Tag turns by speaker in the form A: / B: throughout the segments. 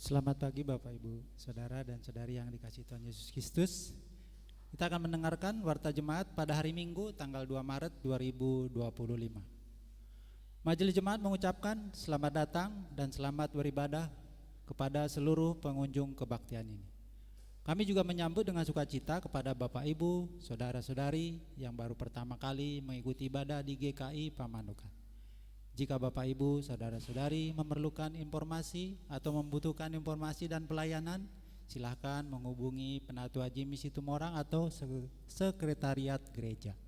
A: Selamat pagi Bapak Ibu, Saudara dan Saudari yang dikasihi Tuhan Yesus Kristus. Kita akan mendengarkan Warta Jemaat pada hari Minggu tanggal 2 Maret 2025. Majelis Jemaat mengucapkan selamat datang dan selamat beribadah kepada seluruh pengunjung kebaktian ini. Kami juga menyambut dengan sukacita kepada Bapak Ibu, Saudara-saudari yang baru pertama kali mengikuti ibadah di GKI Pamanukan. Jika Bapak Ibu, Saudara-saudari memerlukan informasi atau membutuhkan informasi dan pelayanan, silakan menghubungi Penatua Jimmy Situmorang atau Sekretariat Gereja.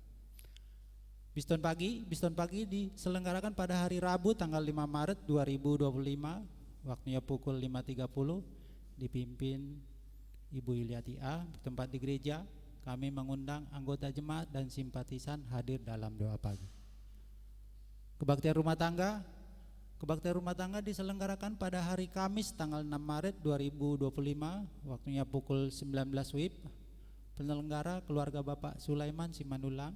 A: Biston pagi diselenggarakan pada hari Rabu tanggal 5 Maret 2025, waktunya pukul 5.30, dipimpin Ibu Iliati A. Bertempat di gereja. Kami mengundang anggota jemaat dan simpatisan hadir dalam doa pagi. Kebaktian rumah tangga diselenggarakan pada hari Kamis tanggal 6 Maret 2025, waktunya pukul 19 WIB. Penyelenggara keluarga Bapak Sulaiman Simanulang.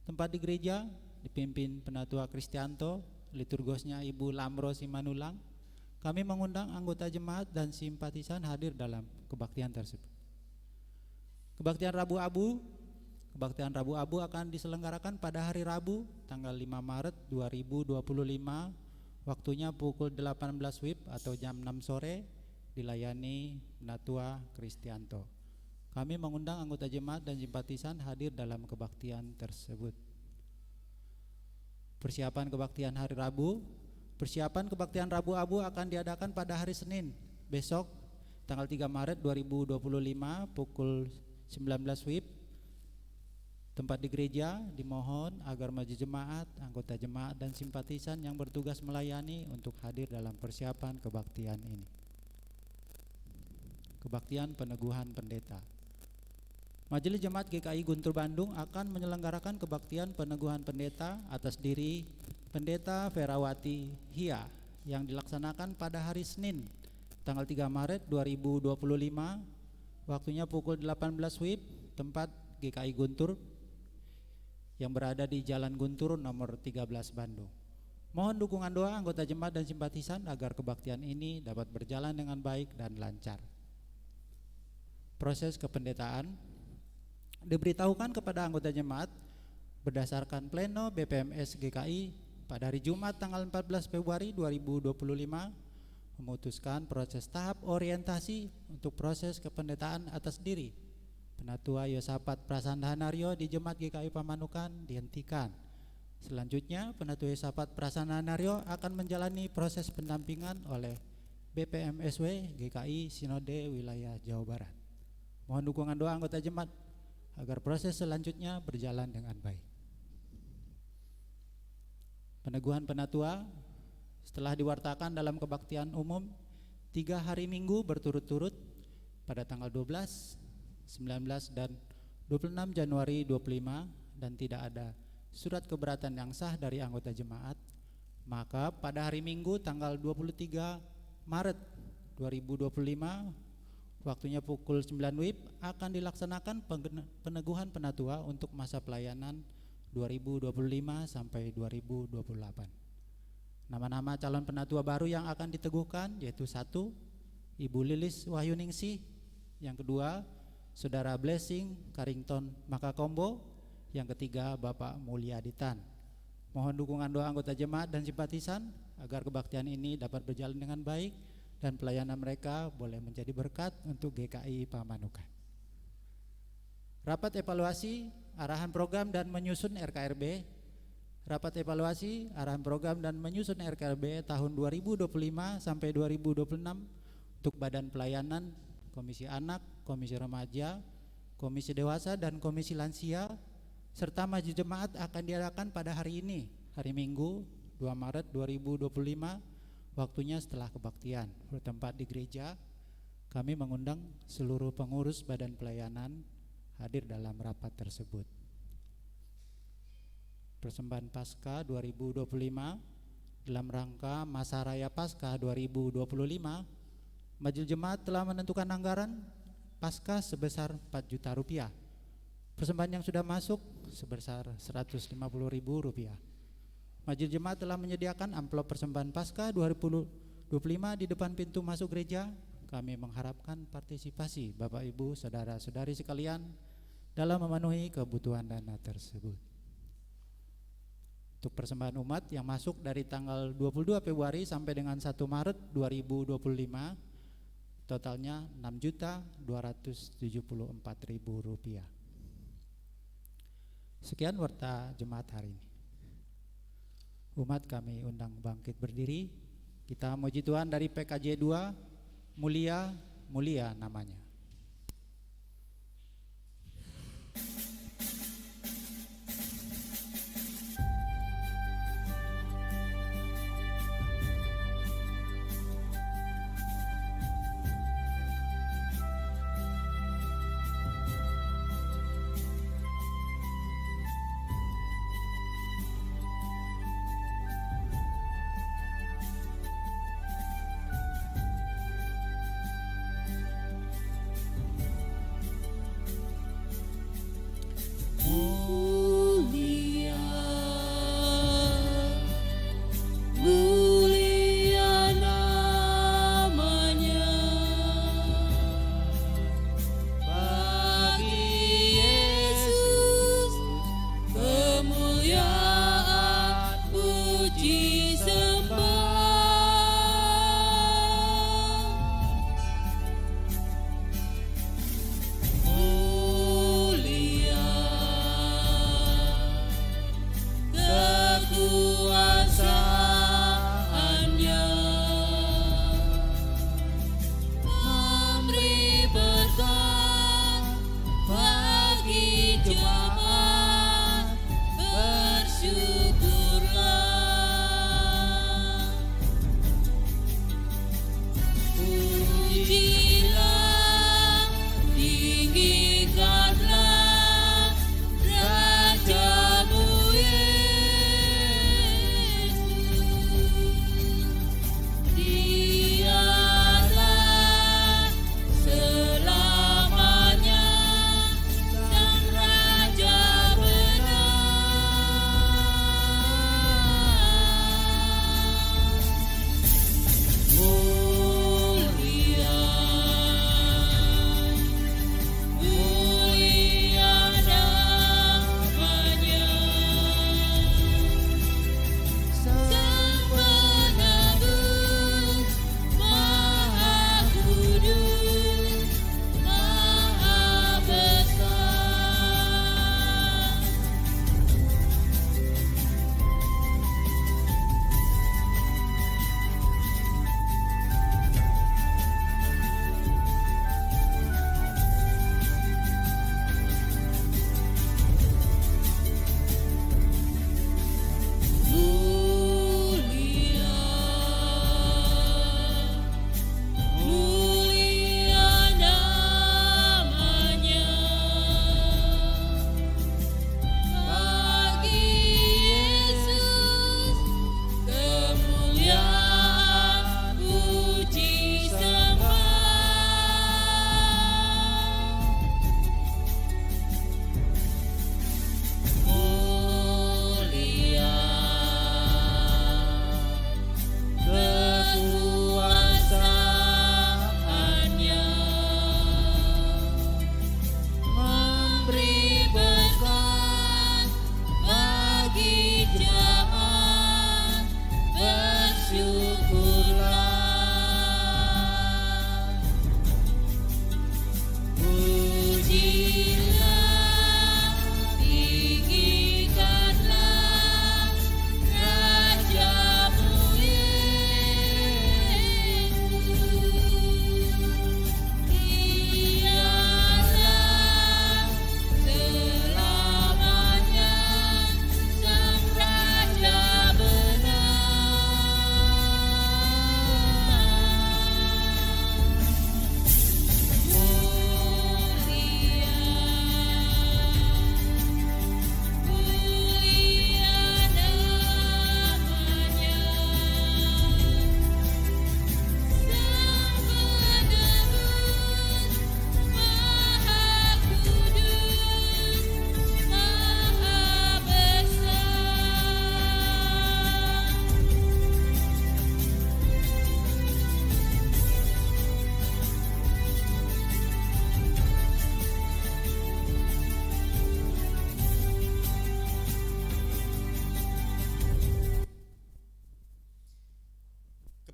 A: Tempat di gereja dipimpin Penatua Kristianto, liturgosnya Ibu Lamro Simanulang. Kami mengundang anggota jemaat dan simpatisan hadir dalam kebaktian tersebut. Kebaktian Rabu Abu akan diselenggarakan pada hari Rabu tanggal 5 Maret 2025, waktunya pukul 18 WIB atau jam 6 sore, dilayani Penatua Kristianto. Kami mengundang anggota jemaat dan simpatisan hadir dalam kebaktian tersebut. Persiapan kebaktian Rabu Abu akan diadakan pada hari Senin besok tanggal 3 Maret 2025 pukul 19 WIB. Tempat di gereja dimohon agar majelis jemaat, anggota jemaat dan simpatisan yang bertugas melayani untuk hadir dalam persiapan kebaktian ini. Kebaktian peneguhan pendeta. Majelis Jemaat GKI Guntur Bandung akan menyelenggarakan kebaktian peneguhan pendeta atas diri Pendeta Ferawati Hia yang dilaksanakan pada hari Senin tanggal 3 Maret 2025, waktunya pukul 18 WIB, tempat GKI Guntur yang berada di Jalan Guntur nomor 13 Bandung. Mohon dukungan doa anggota jemaat dan simpatisan agar kebaktian ini dapat berjalan dengan baik dan lancar. Proses kependetaan diberitahukan kepada anggota jemaat berdasarkan pleno BPMS GKI pada hari Jumat tanggal 14 Februari 2025 memutuskan proses tahap orientasi untuk proses kependetaan atas diri Penatua Yosafat Prasandhanario di Jemaat GKI Pamanukan dihentikan. Selanjutnya Penatua Yosafat Prasandhanario akan menjalani proses pendampingan oleh BPMSW GKI Sinode Wilayah Jawa Barat. Mohon dukungan doa anggota jemaat agar proses selanjutnya berjalan dengan baik. Peneguhan Penatua setelah diwartakan dalam kebaktian umum 3 hari Minggu berturut-turut pada tanggal 12, 19 dan 26 Januari 25 dan tidak ada surat keberatan yang sah dari anggota jemaat, maka pada hari Minggu tanggal 23 Maret 2025 waktunya pukul 9 WIB akan dilaksanakan peneguhan penatua untuk masa pelayanan 2025 sampai 2028. Nama-nama calon penatua baru yang akan diteguhkan yaitu 1. Ibu Lilis Wahyuningsih, yang kedua Saudara Blessing Carrington Makakombo, yang ketiga Bapak Mulyaditan. Mohon dukungan doa anggota jemaat dan simpatisan agar kebaktian ini dapat berjalan dengan baik dan pelayanan mereka boleh menjadi berkat untuk GKI Pamanukan. Rapat evaluasi arahan program dan menyusun RKRB. Rapat evaluasi arahan program dan menyusun RKRB tahun 2025 sampai 2026 untuk Badan Pelayanan, Komisi Anak, Komisi Remaja, Komisi Dewasa dan Komisi Lansia serta majelis jemaat akan diadakan pada hari ini, hari Minggu 2 Maret 2025, waktunya setelah kebaktian. Bertempat di gereja. Kami mengundang seluruh pengurus Badan Pelayanan hadir dalam rapat tersebut. Persembahan Paskah 2025 dalam rangka Masa Raya Paskah 2025, Majelis Jemaat telah menentukan anggaran Paskah sebesar 4 juta rupiah. Persembahan yang sudah masuk sebesar 150.000 rupiah. Majelis Jemaat telah menyediakan amplop persembahan Paskah 2025 di depan pintu masuk gereja kami mengharapkan partisipasi Bapak Ibu, saudara-saudari sekalian dalam memenuhi kebutuhan dana tersebut. Untuk persembahan umat yang masuk dari tanggal 22 Februari sampai dengan 1 Maret 2025 totalnya Rp6.274.000. Sekian warta jemaat hari ini. Umat kami undang bangkit berdiri. Kita memuji Tuhan dari PKJ 2, mulia, mulia namanya.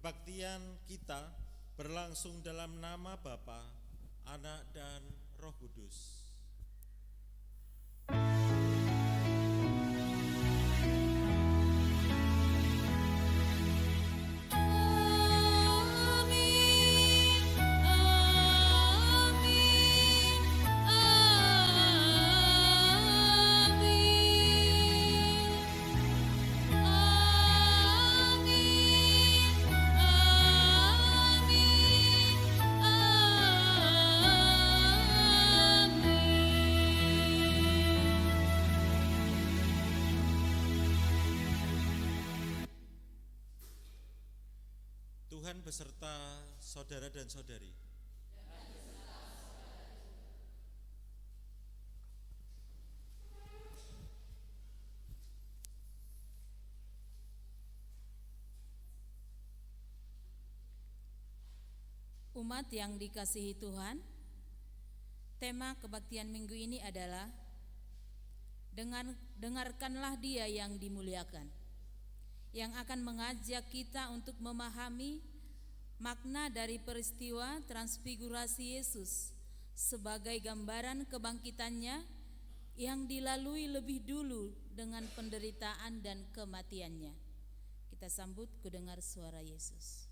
B: Kebaktian kita berlangsung dalam nama Bapa, Anak, dan Roh Kudus. Tuhan beserta saudara dan saudari.
C: Umat yang dikasihi Tuhan, tema kebaktian minggu ini adalah dengarkanlah Dia yang dimuliakan, yang akan mengajak kita untuk memahami makna dari peristiwa transfigurasi Yesus sebagai gambaran kebangkitannya yang dilalui lebih dulu dengan penderitaan dan kematiannya. Kita sambut kudengar suara Yesus.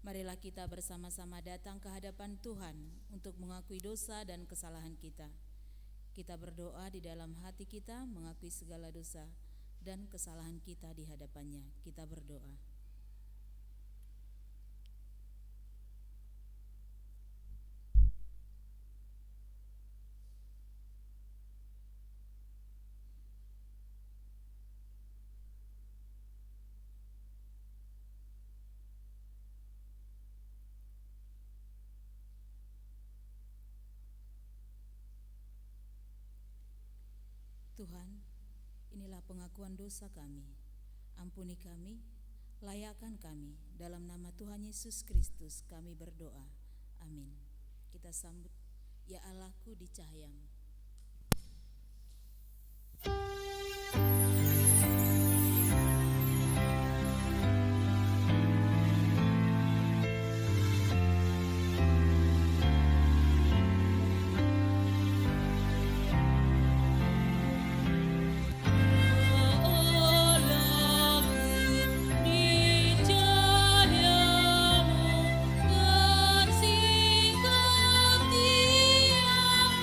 C: Marilah kita bersama-sama datang ke hadapan Tuhan untuk mengakui dosa dan kesalahan kita. Kita berdoa di dalam hati kita, mengakui segala dosa dan kesalahan kita di hadapannya. Kita berdoa. Tuhan, inilah pengakuan dosa kami. Ampuni kami, layakkan kami. Dalam nama Tuhan Yesus Kristus kami berdoa. Amin. Kita sambut, ya Allahku di cahayamu.
D: Bersingkap diam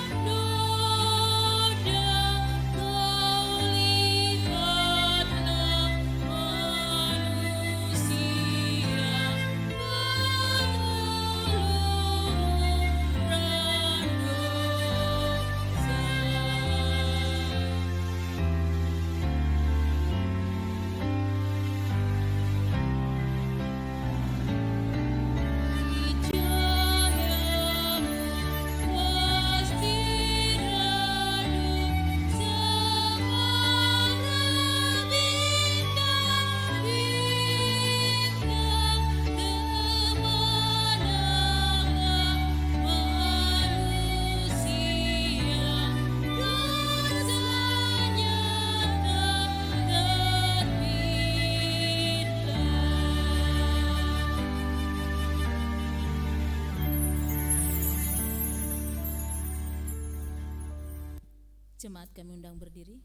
C: Jemaat kami undang berdiri.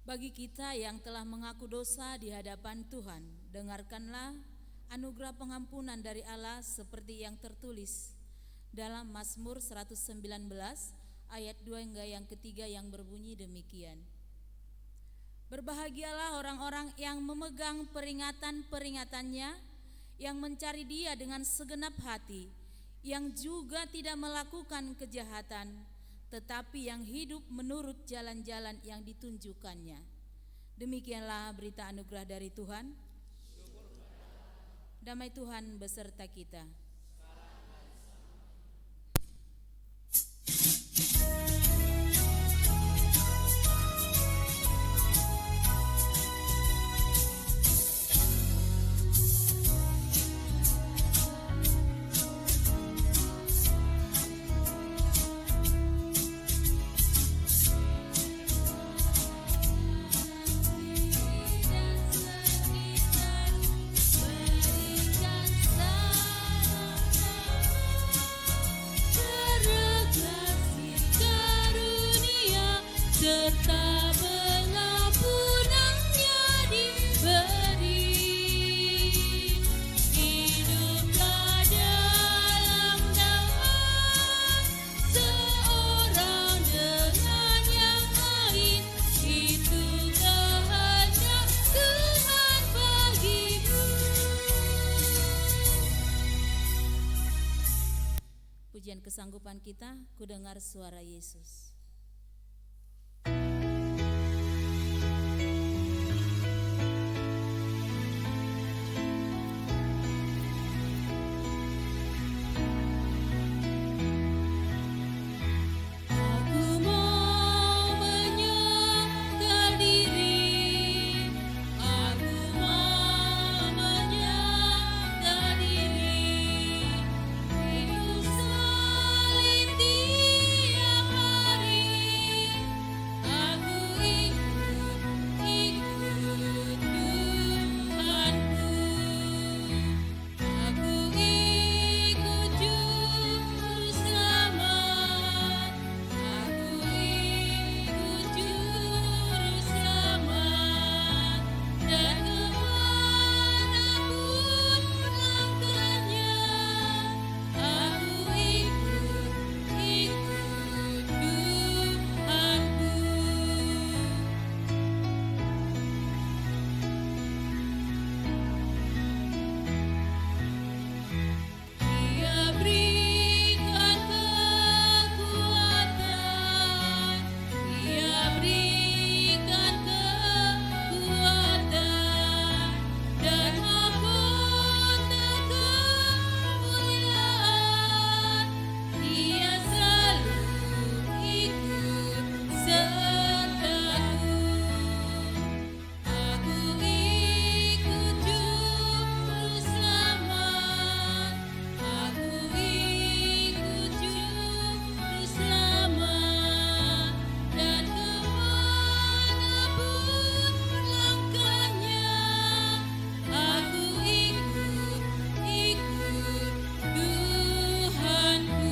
C: Bagi kita yang telah mengaku dosa di hadapan Tuhan, dengarkanlah anugerah pengampunan dari Allah seperti yang tertulis dalam Mazmur 119 ayat 2 hingga yang ketiga yang berbunyi demikian. Berbahagialah orang-orang yang memegang peringatan-peringatannya, yang mencari Dia dengan segenap hati, yang juga tidak melakukan kejahatan, tetapi yang hidup menurut jalan-jalan yang ditunjukkannya. Demikianlah berita anugerah dari Tuhan. Damai Tuhan beserta kita.
D: serta pengampunannya diberi. Hiduplah dalam damai seorang dengan yang lain, itu kehendak Tuhan bagimu.
C: Pujian kesanggupan kita, ku dengar suara Yesus.
D: Aku mau menyangkal diri, aku mau menyangkal diri, hidup salib tiap hari. Aku ikut Tuhanku, aku ikut Juru Selamat, aku ikut Juru Selamat, dan kemanapun langkahnya, aku ikut Tuhanku. Dia berikan kekuatan, Dia berikan kekuatan, dan mahkota kemuliaan. Dia selalu ikut sertaku. Aku ikut Juru Selamat, aku ikut Juru Selamat, dan kemanapun langkahnya, aku ikut Tuhanku.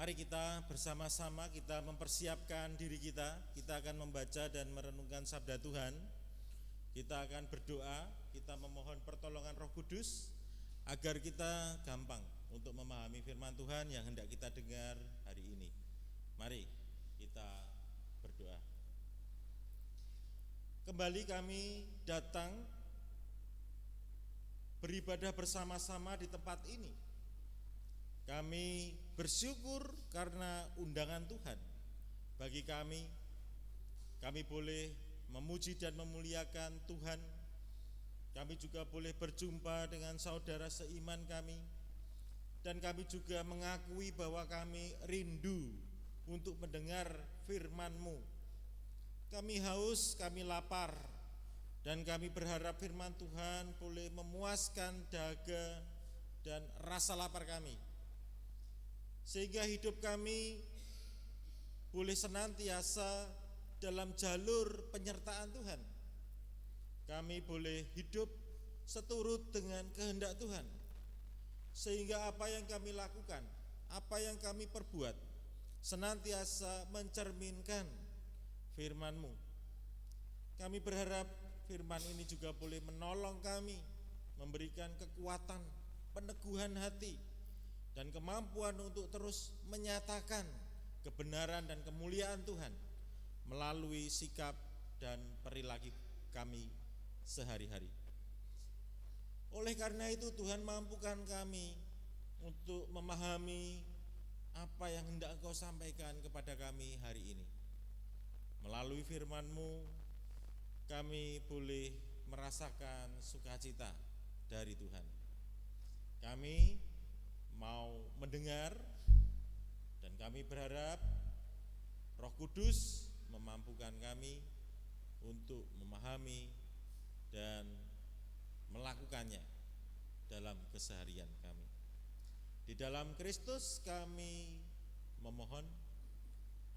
B: Mari kita bersama-sama kita mempersiapkan diri kita. Kita akan membaca dan merenungkan sabda Tuhan. Kita akan berdoa, kita memohon pertolongan Roh Kudus agar kita gampang untuk memahami firman Tuhan yang hendak kita dengar hari ini. Mari kita berdoa. Kembali kami datang beribadah bersama-sama di tempat ini. Kami bersyukur karena undangan Tuhan bagi kami boleh memuji dan memuliakan Tuhan. Kami juga boleh berjumpa dengan saudara seiman kami, dan kami juga mengakui bahwa kami rindu untuk mendengar firman-Mu. Kami haus, kami lapar, dan kami berharap firman Tuhan boleh memuaskan dahaga dan rasa lapar kami, sehingga hidup kami boleh senantiasa dalam jalur penyertaan Tuhan. Kami boleh hidup seturut dengan kehendak Tuhan, sehingga apa yang kami lakukan, apa yang kami perbuat senantiasa mencerminkan firman-Mu. Kami berharap firman ini juga boleh menolong kami, memberikan kekuatan, peneguhan hati, dan kemampuan untuk terus menyatakan kebenaran dan kemuliaan Tuhan melalui sikap dan perilaku kami sehari-hari. Oleh karena itu Tuhan mampukan kami untuk memahami apa yang hendak Engkau sampaikan kepada kami hari ini. Melalui firman-Mu kami boleh merasakan sukacita dari Tuhan. Kami mau mendengar dan kami berharap Roh Kudus memampukan kami untuk memahami dan melakukannya dalam keseharian kami. Di dalam Kristus kami memohon,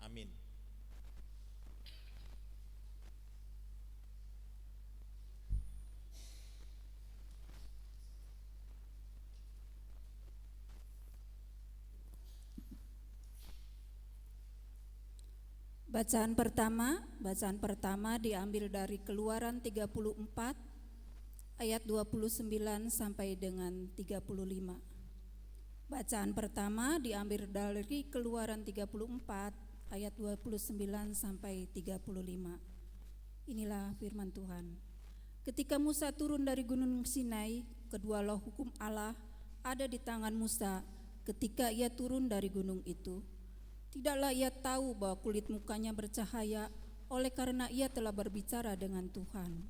B: amin.
C: Bacaan pertama diambil dari Keluaran 34 ayat 29 sampai dengan 35. Bacaan pertama diambil dari Keluaran 34 ayat 29 sampai 35. Inilah firman Tuhan. Ketika Musa turun dari gunung Sinai, kedua loh hukum Allah ada di tangan Musa ketika ia turun dari gunung itu. Tidaklah ia tahu bahwa kulit mukanya bercahaya oleh karena ia telah berbicara dengan Tuhan.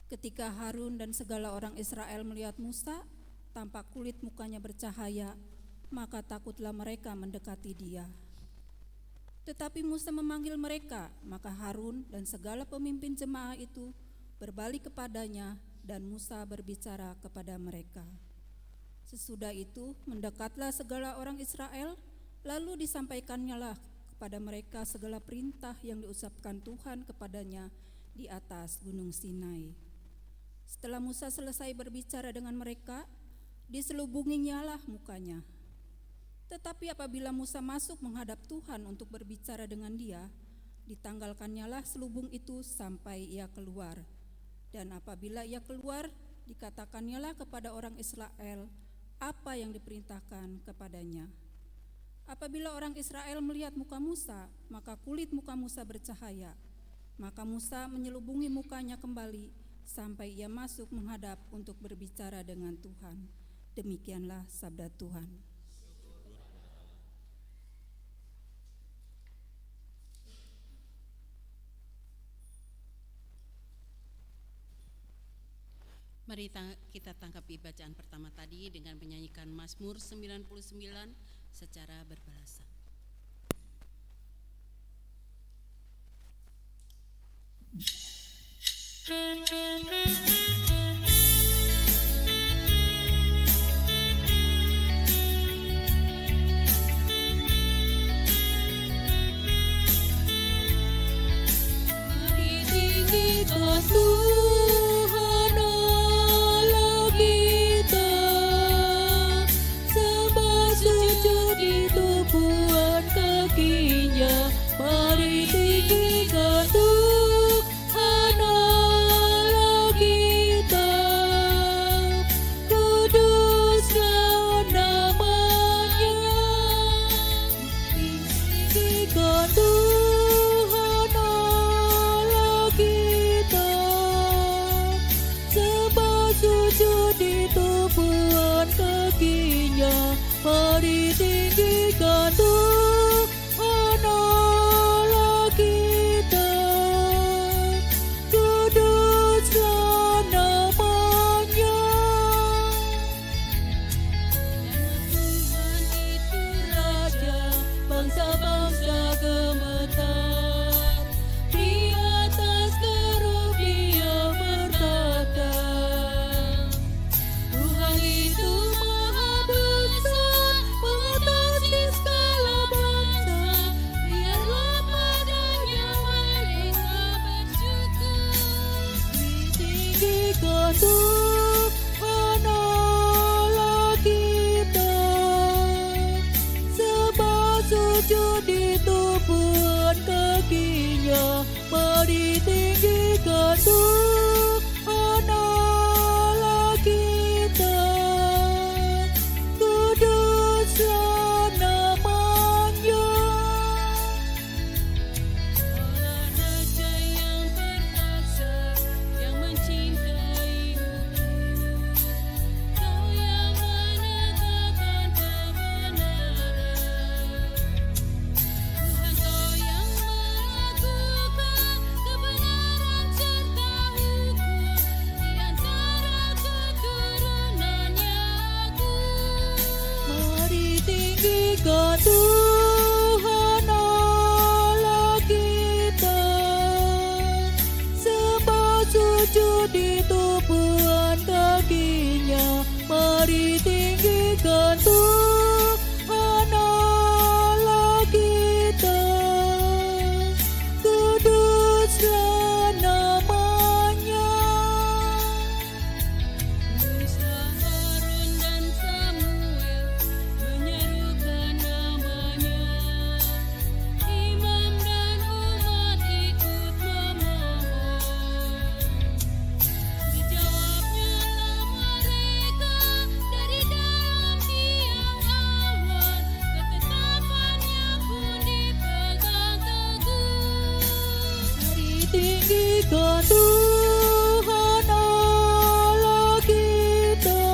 C: Ketika Harun dan segala orang Israel melihat Musa, tampak kulit mukanya bercahaya, maka takutlah mereka mendekati dia. Tetapi Musa memanggil mereka, maka Harun dan segala pemimpin jemaah itu berbalik kepadanya dan Musa berbicara kepada mereka. Sesudah itu mendekatlah segala orang Israel, lalu disampaikannya kepada mereka segala perintah yang diucapkan Tuhan kepadanya di atas gunung Sinai. Setelah Musa selesai berbicara dengan mereka, diselubunginya mukanya. Tetapi apabila Musa masuk menghadap Tuhan untuk berbicara dengan dia, ditanggalkannya selubung itu sampai ia keluar. Dan apabila ia keluar, dikatakannya kepada orang Israel apa yang diperintahkan kepadanya. Apabila orang Israel melihat muka Musa, maka kulit muka Musa bercahaya. Maka Musa menyelubungi mukanya kembali sampai ia masuk menghadap untuk berbicara dengan Tuhan. Demikianlah sabda Tuhan.
E: Mari kita tangkapi bacaan pertama tadi dengan menyanyikan Mazmur 99 secara berbahasa.
D: Mari tinggikan Tuhan Allah kita, sembah sujud di tumpuan kakinya. Mari tinggikan Tuhan Allah kita, kuduslah namanya. Tinggikan Tuhan Allah kita, sembah sujud di tumpuan kakinya. Mari tinggikan Tuhan Allah kita, kuduslah namanya. Tuhan itu Raja, bangsa-bangsa gemetar, di atas kerub Dia bertata. Tuhan itu Tuhan Allah kita, sembah sujud di tumpuan kakinya, mari tinggikan Tuhan Allah kita, kuduslah namanya.
E: Allah Raja yang perkasa, yang mencintaimu, Kau yang menegakkan kebenaran, Tuhan Kau yang melakukan kebenaran serta hukum di antara keturunan Yakub.
D: Mari tinggikan Tuhan Allah kita, sembah sujud di tumpuan kakinya, mari tinggikan Tuhan Allah kita, kuduslah namanya.
E: Musa, Harun dan Samuel menyerukan namanya. Imam dan umat ikut memohon. Dijawabnya mereka dari dalam tiang awan, ketetapannya pun dipegang teguh.
D: Mari tinggikan Tuhan Allah kita,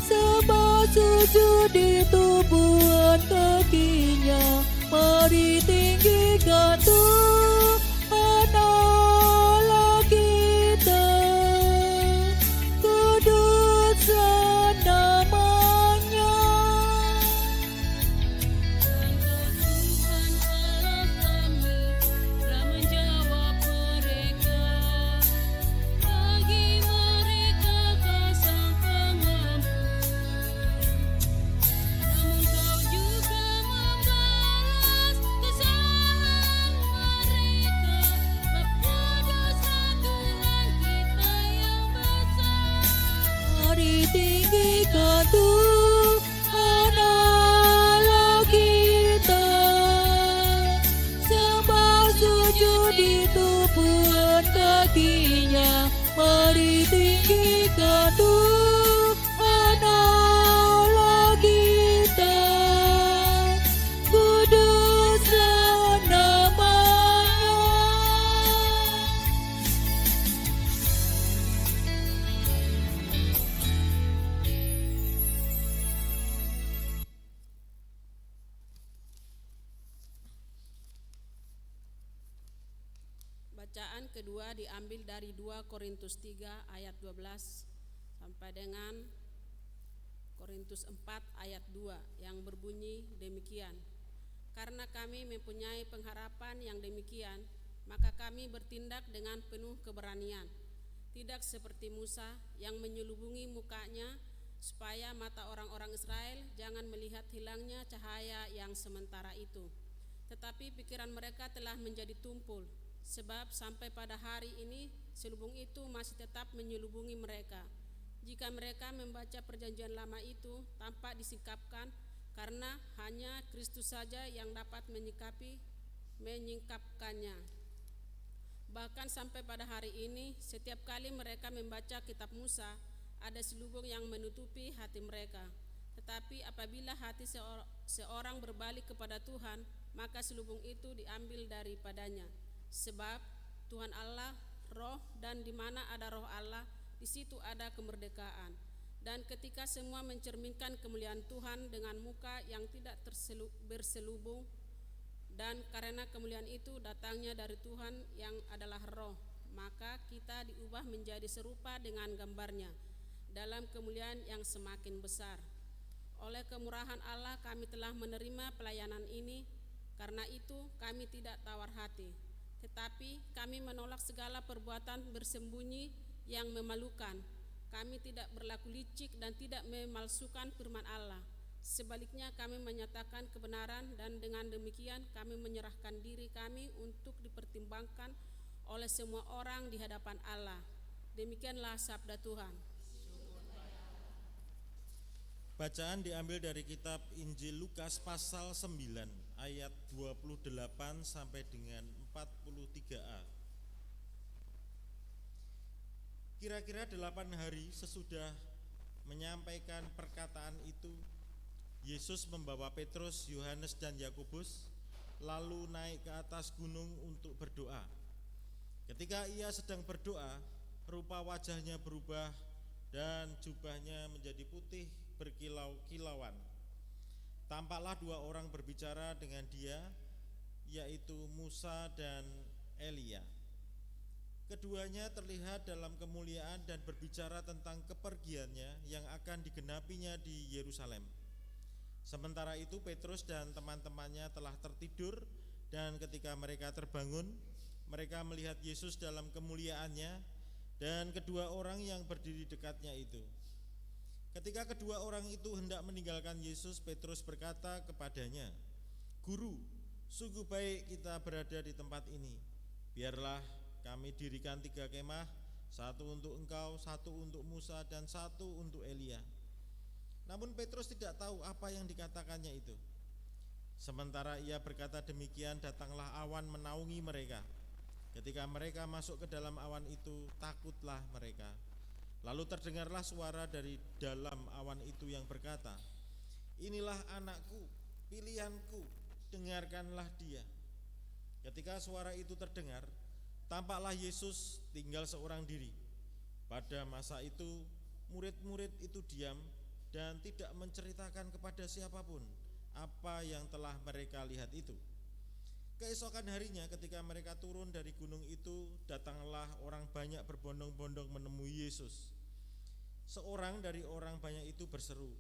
D: sembah sujud di tumpuan kakinya, mari tinggikan Tuhan Allah kita, kuduslah namanya.
E: Engkau Tuhan Allah kami, telah menjawab mereka. Bagi mereka Kau sang pengampun. Namun Kau juga membalas kesalahan mereka. Bab kuduslah Tuhan kita yang besar.
D: Mari tinggikan Tuhan Allah kita, sembah sujud di tumpuan kakinya, mari tinggikan Tuhan Allah kita, kuduslah namanya.
E: Bacaan kedua diambil dari 2 Korintus 3 ayat 12 sampai dengan Korintus 4 ayat 2 yang berbunyi demikian. Karena kami mempunyai pengharapan yang demikian, maka kami bertindak dengan penuh keberanian, tidak seperti Musa yang menyelubungi mukanya supaya mata orang-orang Israel jangan melihat hilangnya cahaya yang sementara itu. Tetapi pikiran mereka telah menjadi tumpul, sebab sampai pada hari ini selubung itu masih tetap menyelubungi mereka. Jika mereka membaca perjanjian lama itu tanpa disingkapkan, karena hanya Kristus saja yang dapat menyingkapkannya. Bahkan sampai pada hari ini, setiap kali mereka membaca kitab Musa, ada selubung yang menutupi hati mereka. Tetapi apabila hati seorang berbalik kepada Tuhan, maka selubung itu diambil daripadanya. Sebab Tuhan Allah roh, dan di mana ada roh Allah, di situ ada kemerdekaan. Dan ketika semua mencerminkan kemuliaan Tuhan dengan muka yang tidak berselubung, dan karena kemuliaan itu datangnya dari Tuhan yang adalah roh, maka kita diubah menjadi serupa dengan gambarnya dalam kemuliaan yang semakin besar. Oleh kemurahan Allah kami telah menerima pelayanan ini, karena itu kami tidak tawar hati. Tetapi kami menolak segala perbuatan bersembunyi yang memalukan. Kami tidak berlaku licik dan tidak memalsukan firman Allah. Sebaliknya kami menyatakan kebenaran, dan dengan demikian kami menyerahkan diri kami untuk dipertimbangkan oleh semua orang di hadapan Allah. Demikianlah sabda Tuhan.
B: Bacaan diambil dari kitab Injil Lukas pasal 9 ayat 28 sampai dengan 43a. Kira-kira 8 hari sesudah menyampaikan perkataan itu, Yesus membawa Petrus, Yohanes dan Yakobus lalu naik ke atas gunung untuk berdoa. Ketika ia sedang berdoa, rupa wajahnya berubah dan jubahnya menjadi putih berkilau-kilauan. Tampaklah 2 orang berbicara dengan dia, yaitu Musa dan Elia. Keduanya terlihat dalam kemuliaan dan berbicara tentang kepergiannya yang akan digenapinya di Yerusalem. Sementara itu Petrus dan teman-temannya telah tertidur, dan ketika mereka terbangun, mereka melihat Yesus dalam kemuliaannya dan kedua orang yang berdiri dekatnya itu. Ketika kedua orang itu hendak meninggalkan Yesus, Petrus berkata kepadanya, "Guru, sungguh baik kita berada di tempat ini. Biarlah kami dirikan 3 kemah, 1 untuk engkau, 1 untuk Musa, dan 1 untuk Elia." Namun Petrus tidak tahu apa yang dikatakannya itu. Sementara ia berkata demikian, datanglah awan menaungi mereka. Ketika mereka masuk ke dalam awan itu, takutlah mereka. Lalu terdengarlah suara dari dalam awan itu yang berkata, "Inilah anakku, pilihanku, dengarkanlah dia." Ketika suara itu terdengar, tampaklah Yesus tinggal seorang diri. Pada masa itu, murid-murid itu diam dan tidak menceritakan kepada siapapun apa yang telah mereka lihat itu. Keesokan harinya ketika mereka turun dari gunung itu, datanglah orang banyak berbondong-bondong menemui Yesus. Seorang dari orang banyak itu berseru,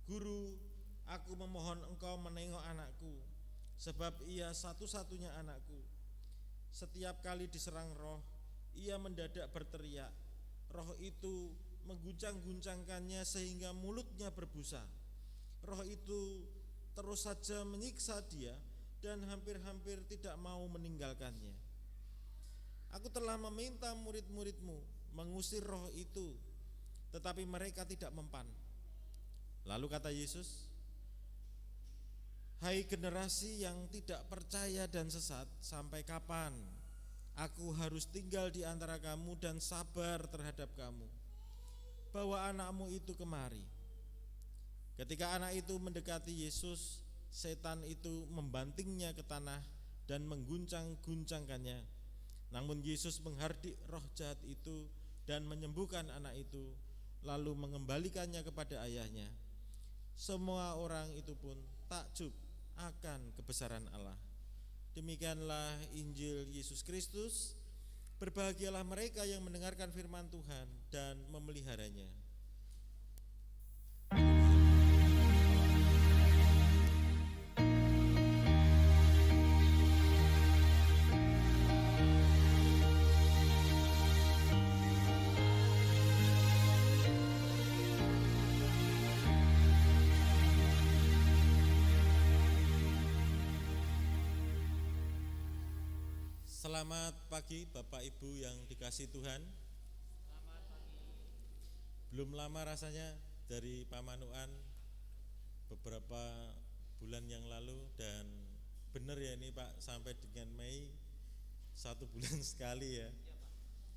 B: "Guru, aku memohon engkau menengok anakku, sebab ia satu-satunya anakku. Setiap kali diserang roh, ia mendadak berteriak. Roh itu mengguncang-guncangkannya sehingga mulutnya berbusa. Roh itu terus saja menyiksa dia dan hampir-hampir tidak mau meninggalkannya. Aku telah meminta murid-muridmu mengusir roh itu, tetapi mereka tidak mempan." Lalu kata Yesus, "Hai generasi yang tidak percaya dan sesat, sampai kapan aku harus tinggal di antara kamu dan sabar terhadap kamu? Bawa anakmu itu kemari." Ketika anak itu mendekati Yesus, setan itu membantingnya ke tanah dan mengguncang-guncangkannya. Namun Yesus menghardik roh jahat itu dan menyembuhkan anak itu, lalu mengembalikannya kepada ayahnya. Semua orang itu pun takjub akan kebesaran Allah. Demikianlah Injil Yesus Kristus. Berbahagialah mereka yang mendengarkan firman Tuhan dan memeliharanya. Selamat pagi Bapak Ibu yang dikasihi Tuhan. Belum lama rasanya dari Pamanukan beberapa bulan yang lalu, dan benar ya ini Pak, sampai dengan Mei 1 bulan sekali ya.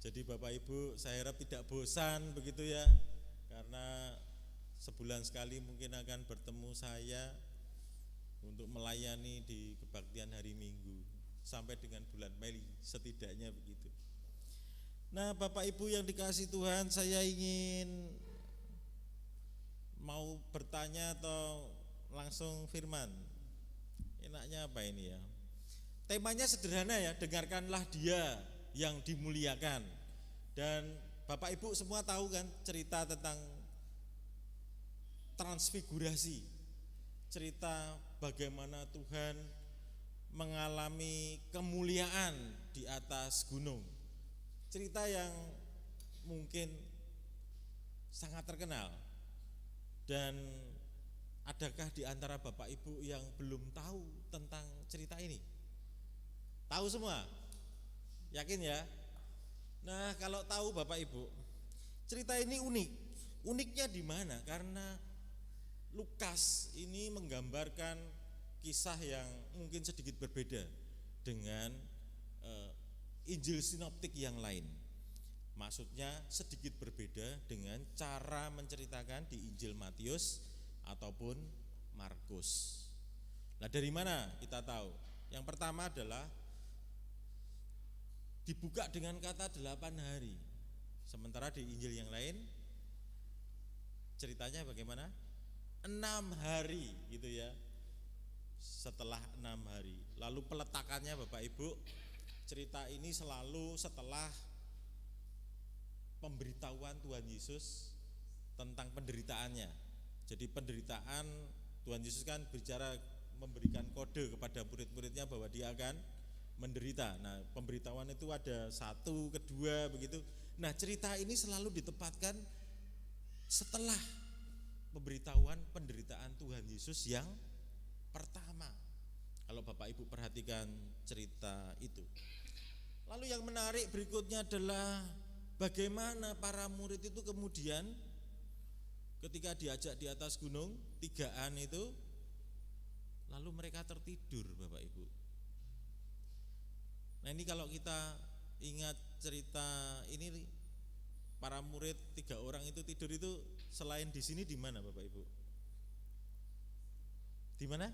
B: Jadi Bapak Ibu saya harap tidak bosan begitu ya, karena sebulan sekali mungkin akan bertemu saya untuk melayani di kebaktian hari Minggu sampai dengan bulan Mei setidaknya begitu. Nah Bapak Ibu yang dikasihi Tuhan, saya ingin mau bertanya atau langsung firman. Enaknya apa ini ya? Temanya sederhana ya, dengarkanlah dia yang dimuliakan. Dan Bapak Ibu semua tahu kan cerita tentang transfigurasi, cerita bagaimana Tuhan mengalami kemuliaan di atas gunung. Cerita yang mungkin sangat terkenal. Dan adakah di antara Bapak Ibu yang belum tahu tentang cerita ini? Tahu semua? Yakin ya? Nah, kalau tahu Bapak Ibu, cerita ini unik. Uniknya di mana? Karena Lukas ini menggambarkan kisah yang mungkin sedikit berbeda dengan Injil sinoptik yang lain. Maksudnya sedikit berbeda dengan cara menceritakan di Injil Matius ataupun Markus. Nah, dari mana kita tahu? Yang pertama adalah dibuka dengan kata 8 hari. Sementara di Injil yang lain ceritanya bagaimana? 6 hari gitu ya. Setelah 6 hari. Lalu peletakannya Bapak Ibu, cerita ini selalu setelah pemberitahuan Tuhan Yesus tentang penderitaannya. Jadi penderitaan Tuhan Yesus kan bicara, memberikan kode kepada murid-muridnya bahwa dia akan menderita. Nah, pemberitahuan itu ada 1, 2 begitu. Nah, cerita ini selalu ditempatkan setelah pemberitahuan penderitaan Tuhan Yesus yang pertama. Kalau Bapak Ibu perhatikan cerita itu. Lalu yang menarik berikutnya adalah bagaimana para murid itu kemudian ketika diajak di atas gunung 3-an itu, lalu mereka tertidur Bapak Ibu. Nah, ini kalau kita ingat cerita ini, para murid 3 orang itu tidur itu selain di sini di mana Bapak Ibu? Di mana?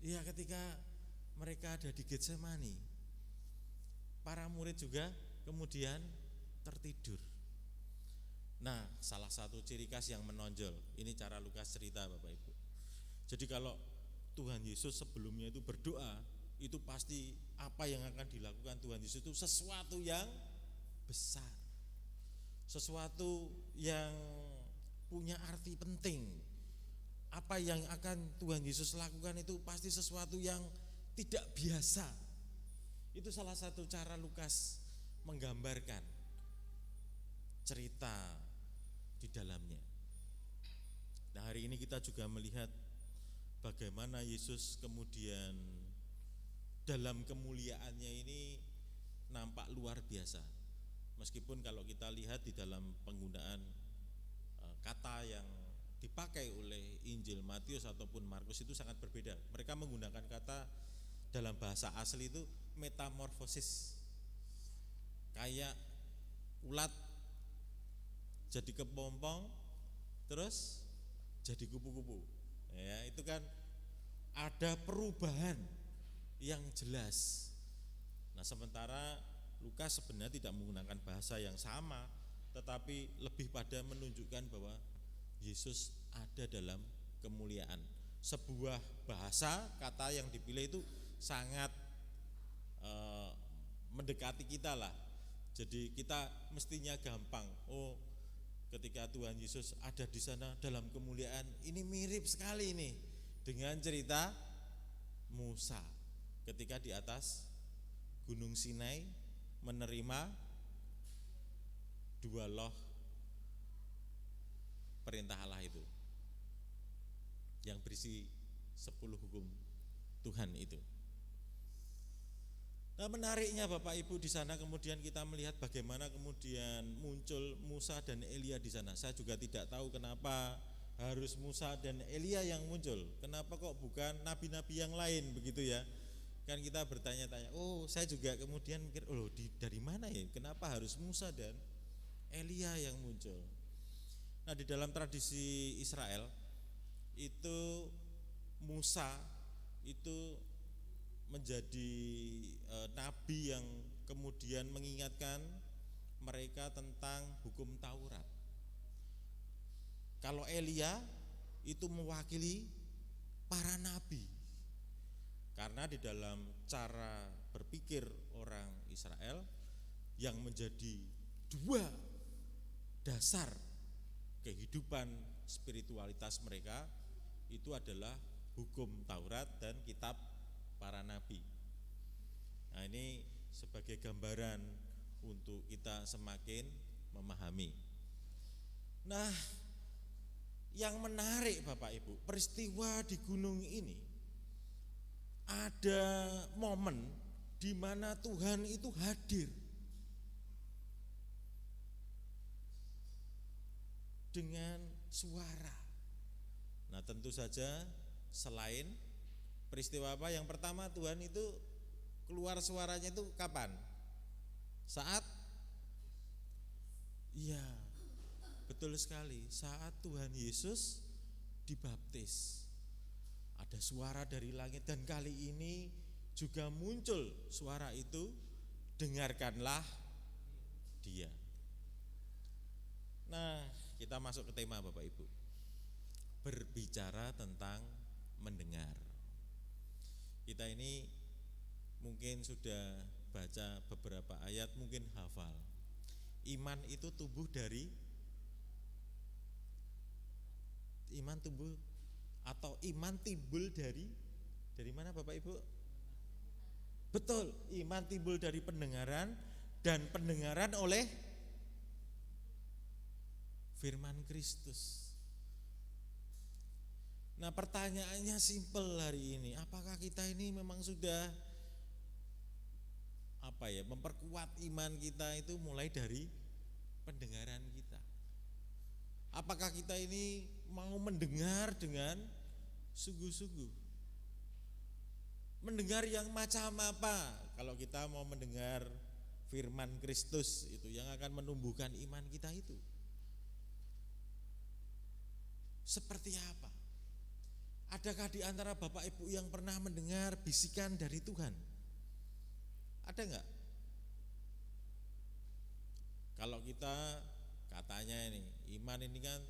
B: Iya, ketika mereka ada di Getsemani, para murid juga kemudian tertidur. Nah, salah satu ciri khas yang menonjol, ini cara Lukas cerita Bapak Ibu. Jadi kalau Tuhan Yesus sebelumnya itu berdoa, itu pasti apa yang akan dilakukan Tuhan Yesus itu sesuatu yang besar, sesuatu yang punya arti penting. Apa yang akan Tuhan Yesus lakukan itu pasti sesuatu yang tidak biasa. Itu salah satu cara Lukas menggambarkan cerita di dalamnya. Nah, hari ini kita juga melihat bagaimana Yesus kemudian dalam kemuliaannya ini nampak luar biasa. Meskipun kalau kita lihat di dalam penggunaan kata yang dipakai oleh Injil Matius ataupun Markus itu sangat berbeda. Mereka menggunakan kata dalam bahasa asli itu metamorfosis. Kayak ulat jadi kepompong terus jadi kupu-kupu. Ya, itu kan ada perubahan yang jelas. Nah, sementara Lukas sebenarnya tidak menggunakan bahasa yang sama, tetapi lebih pada menunjukkan bahwa Yesus ada dalam kemuliaan. Sebuah bahasa, kata yang dipilih itu sangat mendekati kita lah. Jadi kita mestinya gampang. Oh, ketika Tuhan Yesus ada di sana dalam kemuliaan, ini mirip sekali ini dengan cerita Musa ketika di atas Gunung Sinai menerima 2 loh perintah Allah itu yang berisi 10 hukum Tuhan itu. Nah, menariknya Bapak Ibu di sana kemudian kita melihat bagaimana kemudian muncul Musa dan Elia di sana. Saya juga tidak tahu kenapa harus Musa dan Elia yang muncul. Kenapa kok bukan nabi-nabi yang lain begitu ya? Kan kita bertanya-tanya. Oh, saya juga kemudian mikir, oh dari mana ya? Kenapa harus Musa dan Elia yang muncul? Nah, di dalam tradisi Israel itu Musa itu menjadi nabi yang kemudian mengingatkan mereka tentang hukum Taurat. Kalau Elia itu mewakili para nabi. Karena di dalam cara berpikir orang Israel yang menjadi 2 dasar kehidupan spiritualitas mereka itu adalah hukum Taurat dan kitab para nabi. Nah, ini sebagai gambaran untuk kita semakin memahami. Nah, yang menarik Bapak Ibu, peristiwa di gunung ini ada momen di mana Tuhan itu hadir dengan suara. Nah, tentu saja selain peristiwa apa? Yang pertama, Tuhan itu keluar suaranya itu kapan? Saat iya, betul sekali, saat Tuhan Yesus dibaptis. Ada suara dari langit, dan kali ini juga muncul suara itu, dengarkanlah dia. Nah, kita masuk ke tema Bapak Ibu. Berbicara tentang mendengar. Kita ini mungkin sudah baca beberapa ayat, mungkin hafal. Iman itu tumbuh dari iman tumbuh atau iman timbul dari mana Bapak Ibu? Betul, iman timbul dari pendengaran, dan pendengaran oleh firman Kristus. Nah, pertanyaannya simpel hari ini, apakah kita ini memang sudah memperkuat iman kita itu mulai dari pendengaran kita? Apakah kita ini mau mendengar dengan sungguh-sungguh? Mendengar yang macam apa? Kalau kita mau mendengar firman Kristus itu yang akan menumbuhkan iman kita itu seperti apa? Adakah di antara Bapak Ibu yang pernah mendengar bisikan dari Tuhan? Ada enggak? Kalau kita katanya ini, iman ini kan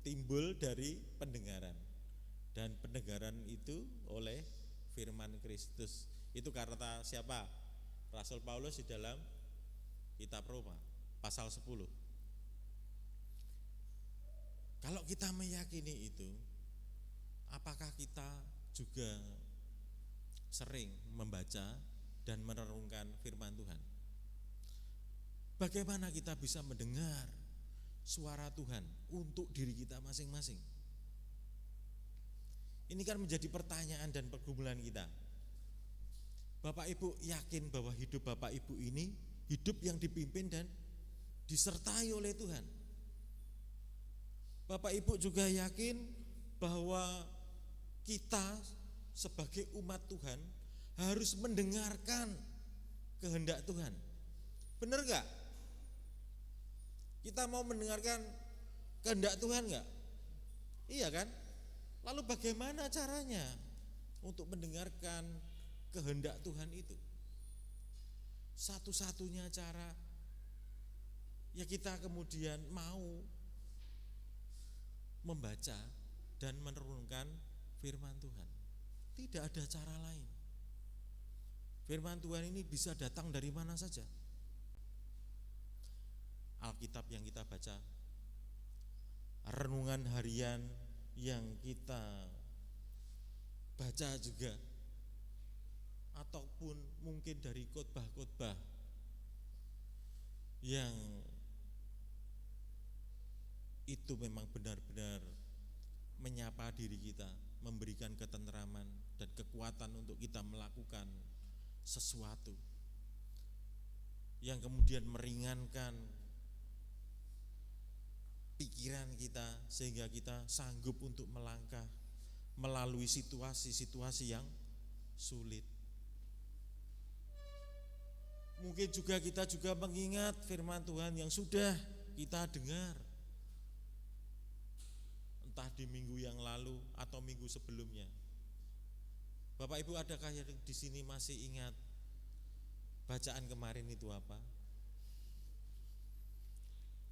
B: timbul dari pendengaran, dan pendengaran itu oleh firman Kristus. Itu kata siapa? Rasul Paulus di dalam kitab Roma pasal 10. Kalau kita meyakini itu, apakah kita juga sering membaca dan merenungkan firman Tuhan? Bagaimana kita bisa mendengar suara Tuhan untuk diri kita masing-masing? Ini kan menjadi pertanyaan dan pergumulan kita. Bapak Ibu yakin bahwa hidup Bapak Ibu ini hidup yang dipimpin dan disertai oleh Tuhan? Bapak Ibu juga yakin bahwa kita sebagai umat Tuhan harus mendengarkan kehendak Tuhan? Benar gak? Kita mau mendengarkan kehendak Tuhan gak? Iya kan? Lalu bagaimana caranya untuk mendengarkan kehendak Tuhan itu? Satu-satunya cara ya kita kemudian mau membaca dan merenungkan firman Tuhan. Tidak ada cara lain. Firman Tuhan ini bisa datang dari mana saja. Alkitab yang kita baca, renungan harian yang kita baca juga, ataupun mungkin dari khotbah-khotbah yang itu memang benar-benar menyapa diri kita, memberikan ketenteraman dan kekuatan untuk kita melakukan sesuatu yang kemudian meringankan pikiran kita, sehingga kita sanggup untuk melangkah melalui situasi-situasi yang sulit. Mungkin juga kita juga mengingat firman Tuhan yang sudah kita dengar, entah di minggu yang lalu atau minggu sebelumnya. Bapak Ibu, adakah yang di sini masih ingat bacaan kemarin itu apa?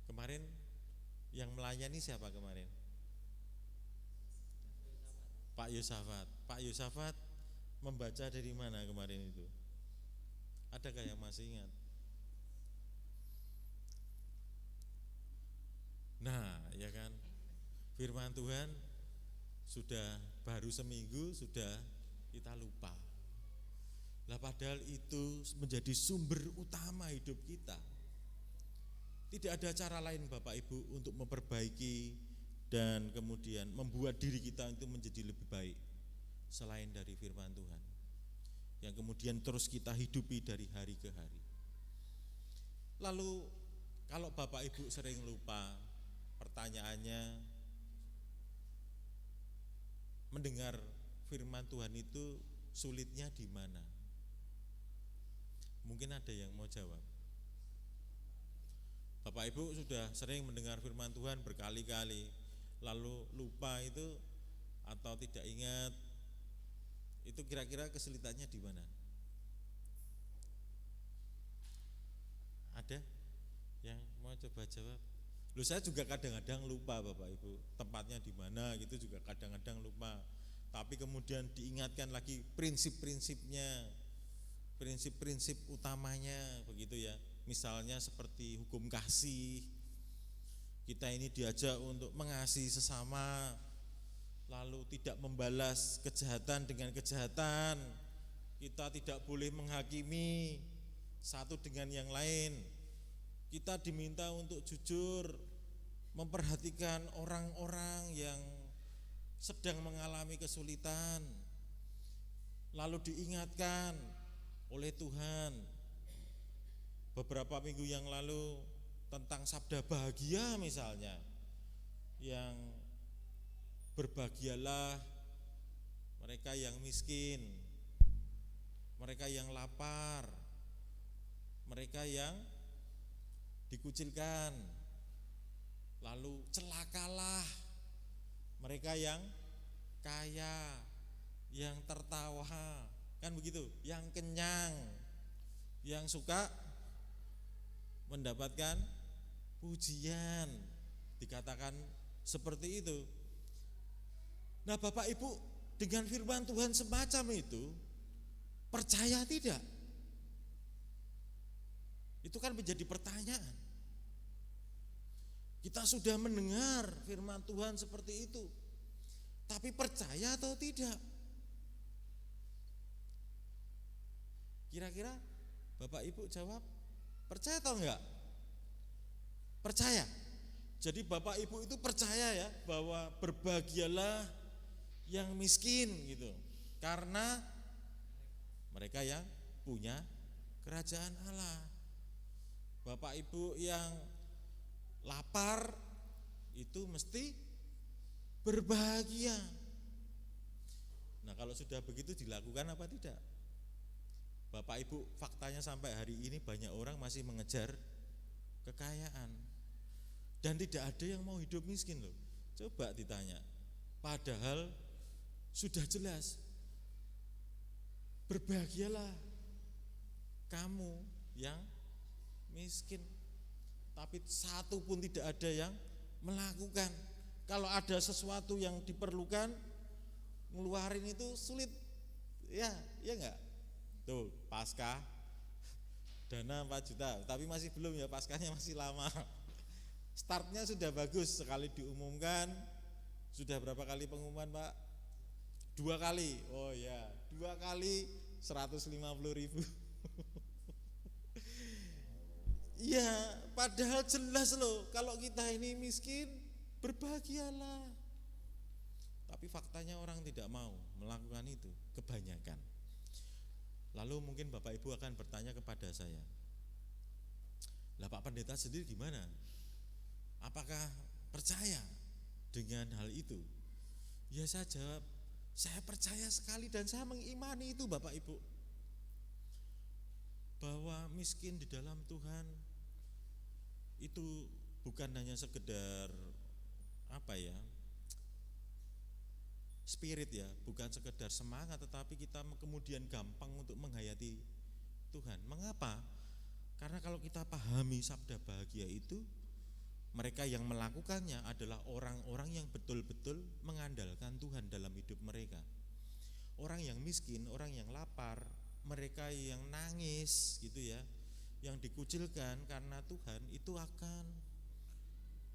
B: Kemarin yang melayani siapa kemarin? Pak Yosafat. Pak Yosafat membaca dari mana kemarin itu? Adakah yang masih ingat? Nah, ya kan, firman Tuhan sudah baru seminggu sudah kita lupa. Lah padahal itu menjadi sumber utama hidup kita. Tidak ada cara lain Bapak Ibu untuk memperbaiki dan kemudian membuat diri kita itu menjadi lebih baik selain dari firman Tuhan. yang kemudian terus kita hidupi dari hari ke hari. Lalu kalau Bapak Ibu sering lupa, pertanyaannya, mendengar firman Tuhan itu sulitnya di mana? Mungkin ada yang mau jawab. Bapak Ibu sudah sering mendengar firman Tuhan berkali-kali, lalu lupa itu atau tidak ingat, itu kira-kira kesulitannya di mana? Ada yang mau coba jawab? Loh, saya juga kadang-kadang lupa Bapak Ibu, tempatnya di mana gitu juga kadang-kadang lupa. Tapi kemudian diingatkan lagi prinsip-prinsipnya, prinsip-prinsip utamanya begitu ya. Misalnya seperti hukum kasih, kita ini diajak untuk mengasihi sesama, lalu tidak membalas kejahatan dengan kejahatan, kita tidak boleh menghakimi satu dengan yang lain, kita diminta untuk jujur, memperhatikan orang-orang yang sedang mengalami kesulitan, lalu diingatkan oleh Tuhan beberapa minggu yang lalu tentang sabda bahagia misalnya, yang berbahagialah mereka yang miskin, mereka yang lapar, mereka yang dikucilkan, lalu celakalah mereka yang kaya, yang tertawa, kan begitu, yang kenyang, yang suka mendapatkan pujian, dikatakan seperti itu. Nah Bapak Ibu, dengan firman Tuhan semacam itu percaya tidak? Itu kan menjadi pertanyaan. Kita sudah mendengar firman Tuhan seperti itu, tapi percaya atau tidak? Kira-kira Bapak Ibu jawab, percaya atau enggak? Percaya. Jadi Bapak Ibu itu percaya ya bahwa berbahagialah yang miskin gitu, karena mereka yang punya kerajaan Allah. Bapak Ibu yang lapar itu mesti berbahagia. Nah kalau sudah begitu dilakukan apa tidak? Bapak Ibu, faktanya sampai hari ini banyak orang masih mengejar kekayaan, dan tidak ada yang mau hidup miskin loh. Coba ditanya, padahal sudah jelas, berbahagialah kamu yang miskin, tapi satu pun tidak ada yang melakukan. Kalau ada sesuatu yang diperlukan, ngeluarin itu sulit, ya enggak? Tuh, Paskah dana 4 juta, tapi masih belum ya, Paskahnya masih lama. Startnya sudah bagus, sekali diumumkan. Sudah berapa kali pengumuman Pak? 2 kali, oh ya 2 kali 150.000. Iya, padahal jelas loh, kalau kita ini miskin, berbahagialah. Tapi faktanya orang tidak mau melakukan itu, kebanyakan. Lalu mungkin Bapak Ibu akan bertanya kepada saya, lah Pak Pendeta sendiri gimana? Apakah percaya dengan hal itu? Ya saya jawab, saya percaya sekali dan saya mengimani itu Bapak Ibu, bahwa miskin di dalam Tuhan itu bukan hanya sekedar spirit ya, bukan sekedar semangat, tetapi kita kemudian gampang untuk menghayati Tuhan. Mengapa? Karena kalau kita pahami sabda bahagia itu, mereka yang melakukannya adalah orang-orang yang betul-betul mengandalkan Tuhan dalam hidup mereka. Orang yang miskin, orang yang lapar, mereka yang nangis gitu ya, yang dikucilkan karena Tuhan, itu akan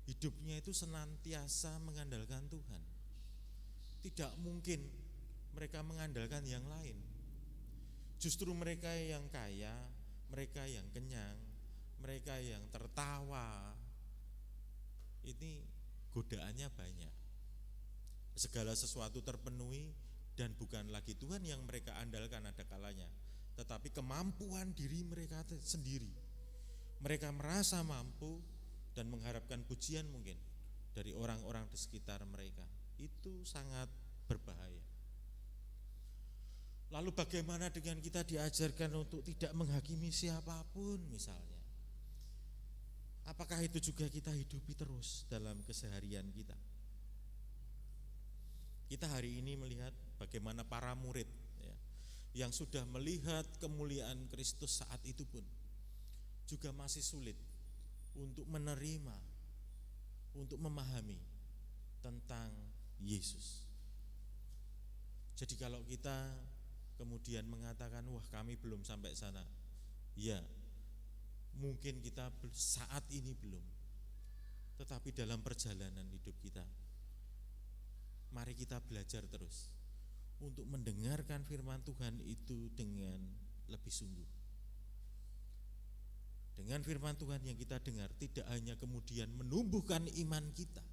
B: hidupnya itu senantiasa mengandalkan Tuhan. Tidak mungkin mereka mengandalkan yang lain. Justru mereka yang kaya, mereka yang kenyang, mereka yang tertawa, ini godaannya banyak. Segala sesuatu terpenuhi dan bukan lagi Tuhan yang mereka andalkan ada kalanya, tetapi kemampuan diri mereka sendiri. Mereka merasa mampu dan mengharapkan pujian mungkin dari orang-orang di sekitar mereka. Itu sangat berbahaya. Lalu bagaimana dengan kita diajarkan untuk tidak menghakimi siapapun misalnya? Apakah itu juga kita hidupi terus dalam keseharian kita? Kita hari ini melihat bagaimana para murid ya, yang sudah melihat kemuliaan Kristus saat itu pun juga masih sulit untuk menerima, untuk memahami tentang Yesus. Jadi kalau kita kemudian mengatakan, wah kami belum sampai sana, ya mungkin kita saat ini belum, tetapi dalam perjalanan hidup kita, mari kita belajar terus untuk mendengarkan firman Tuhan itu dengan lebih sungguh. Dengan firman Tuhan yang kita dengar tidak hanya kemudian menumbuhkan iman kita,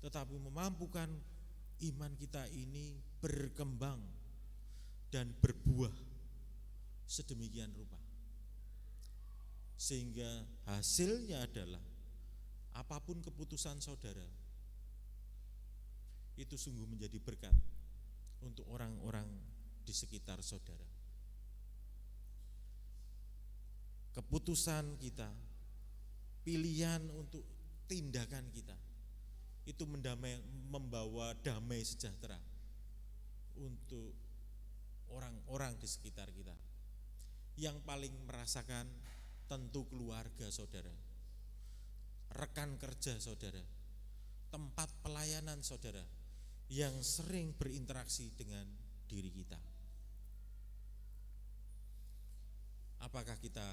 B: tetapi memampukan iman kita ini berkembang dan berbuah sedemikian rupa, sehingga hasilnya adalah apapun keputusan saudara, itu sungguh menjadi berkat untuk orang-orang di sekitar saudara. Keputusan kita, pilihan untuk tindakan kita, itu membawa damai sejahtera untuk orang-orang di sekitar kita. Yang paling merasakan tentu keluarga saudara, rekan kerja saudara, tempat pelayanan saudara, yang sering berinteraksi dengan diri kita. Apakah kita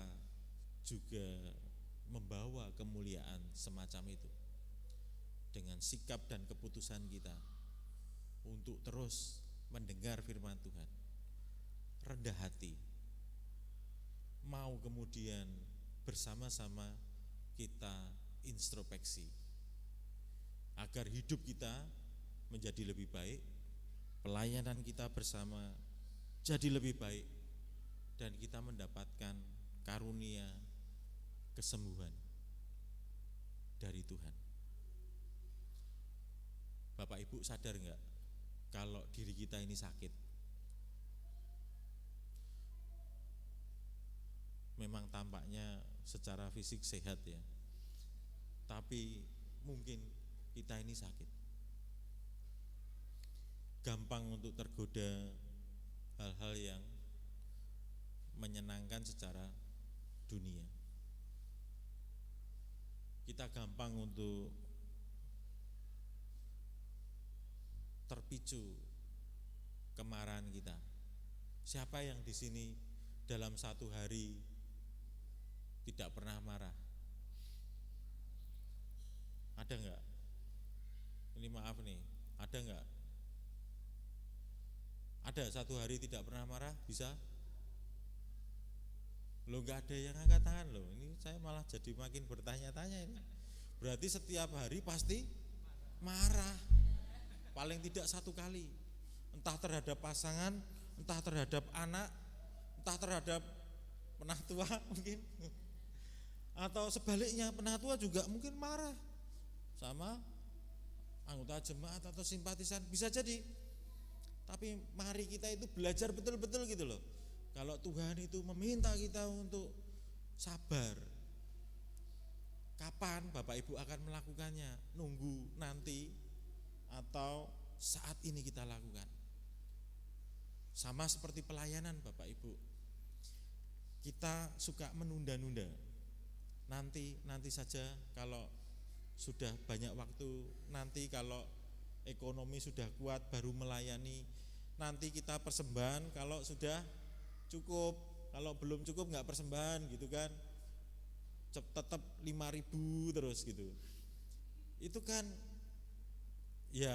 B: juga membawa kemuliaan semacam itu dengan sikap dan keputusan kita untuk terus mendengar firman Tuhan, rendah hati, mau kemudian bersama-sama kita introspeksi agar hidup kita menjadi lebih baik, pelayanan kita bersama jadi lebih baik, dan kita mendapatkan karunia kesembuhan dari Tuhan. Bapak Ibu sadar enggak kalau diri kita ini sakit? Memang tampaknya secara fisik sehat ya, tapi mungkin kita ini sakit, gampang untuk tergoda hal-hal yang menyenangkan secara dunia. Kita gampang untuk terpicu kemarahan kita. Siapa yang di sini dalam satu hari tidak pernah marah? Ada enggak? Ini maaf nih, ada enggak? Ada satu hari tidak pernah marah? Bisa? Loh, enggak ada yang angkat tangan loh. Ini saya malah jadi makin bertanya-tanya ini. Berarti setiap hari pasti marah. Paling tidak satu kali. Entah terhadap pasangan, entah terhadap anak, entah terhadap penatua mungkin. Atau sebaliknya, penatua juga mungkin marah sama anggota jemaat atau simpatisan, bisa jadi. Tapi mari kita itu belajar betul-betul gitu loh. Kalau Tuhan itu meminta kita untuk sabar, kapan Bapak Ibu akan melakukannya? Nunggu nanti atau saat ini kita lakukan? Sama seperti pelayanan Bapak Ibu, kita suka menunda-nunda. Nanti saja, kalau sudah banyak waktu, nanti kalau ekonomi sudah kuat baru melayani, nanti kita persembahan kalau sudah cukup, kalau belum cukup nggak persembahan gitu kan, tetap 5.000 terus gitu. Itu kan ya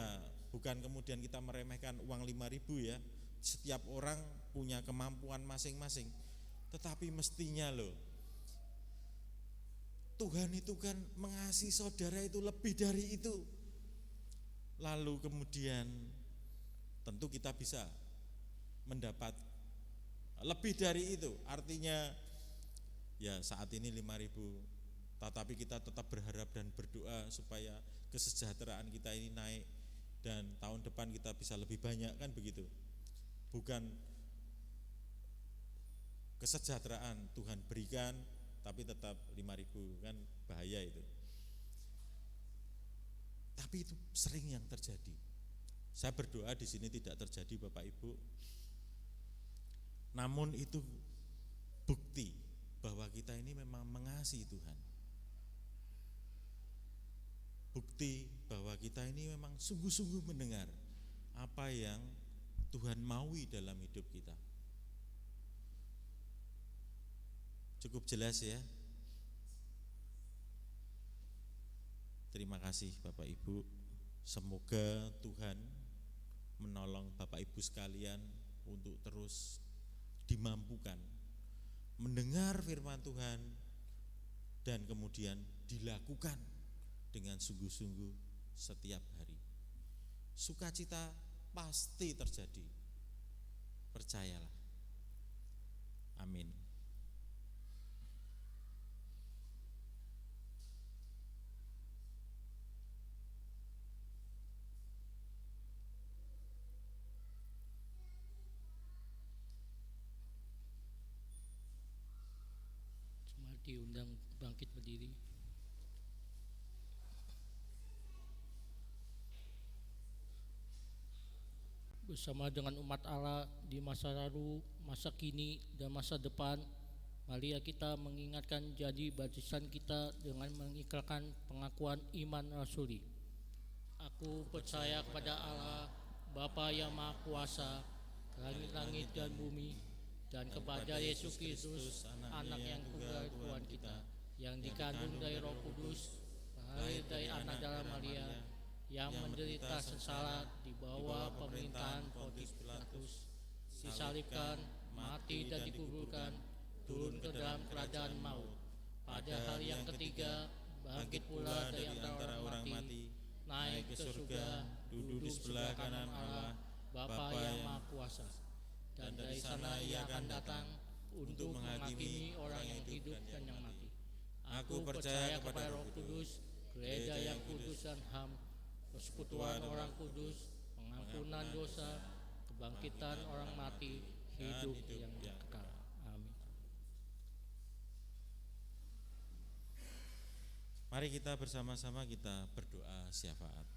B: bukan kemudian kita meremehkan uang 5.000 ya, setiap orang punya kemampuan masing-masing, tetapi mestinya loh, Tuhan itu kan mengasihi saudara itu lebih dari itu. Lalu kemudian tentu kita bisa mendapat lebih dari itu. Artinya ya saat ini 5.000, tetapi kita tetap berharap dan berdoa supaya kesejahteraan kita ini naik dan tahun depan kita bisa lebih banyak, kan begitu. Bukan kesejahteraan Tuhan berikan tapi tetap 5.000, kan bahaya itu. Tapi itu sering yang terjadi. Saya berdoa di sini tidak terjadi Bapak Ibu. Namun itu bukti bahwa kita ini memang mengasihi Tuhan. Bukti bahwa kita ini memang sungguh-sungguh mendengar apa yang Tuhan maui dalam hidup kita. Cukup jelas ya. Terima kasih Bapak Ibu. Semoga Tuhan menolong Bapak Ibu sekalian untuk terus dimampukan mendengar firman Tuhan dan kemudian dilakukan dengan sungguh-sungguh setiap hari. Sukacita pasti terjadi, percayalah. Amin.
F: Diundang bangkit berdiri. Bersama dengan umat Allah di masa lalu, masa kini, dan masa depan, mari kita mengingatkan janji baptisan kita dengan mengikrarkan pengakuan iman rasuli. Aku percaya kepada Allah, Bapa yang Maha Kuasa, langit-langit dan bumi, dan kepada Yesus Kristus, anak yang tunggal Tuhan kita, yang dikandung dari Roh Kudus, lahir dari anak darah Maria, yang menderita sengsara di bawah pemerintahan Pontius Pilatus, disalibkan, mati dan dikuburkan, turun ke dalam keadaan maut. Pada hari yang ketiga, bangkit pula dari antara orang mati, naik ke surga, duduk di sebelah kanan Allah, Bapa yang Maha Kuasa. Dan dari sana ia akan datang untuk menghakimi orang yang hidup dan yang mati. Aku percaya kepada Roh Kudus, gereja yang kudus dan ham, persekutuan orang kudus, pengampunan dosa, kebangkitan orang mati, hidup yang kekal. Amin.
B: Mari kita bersama-sama kita berdoa syafaat.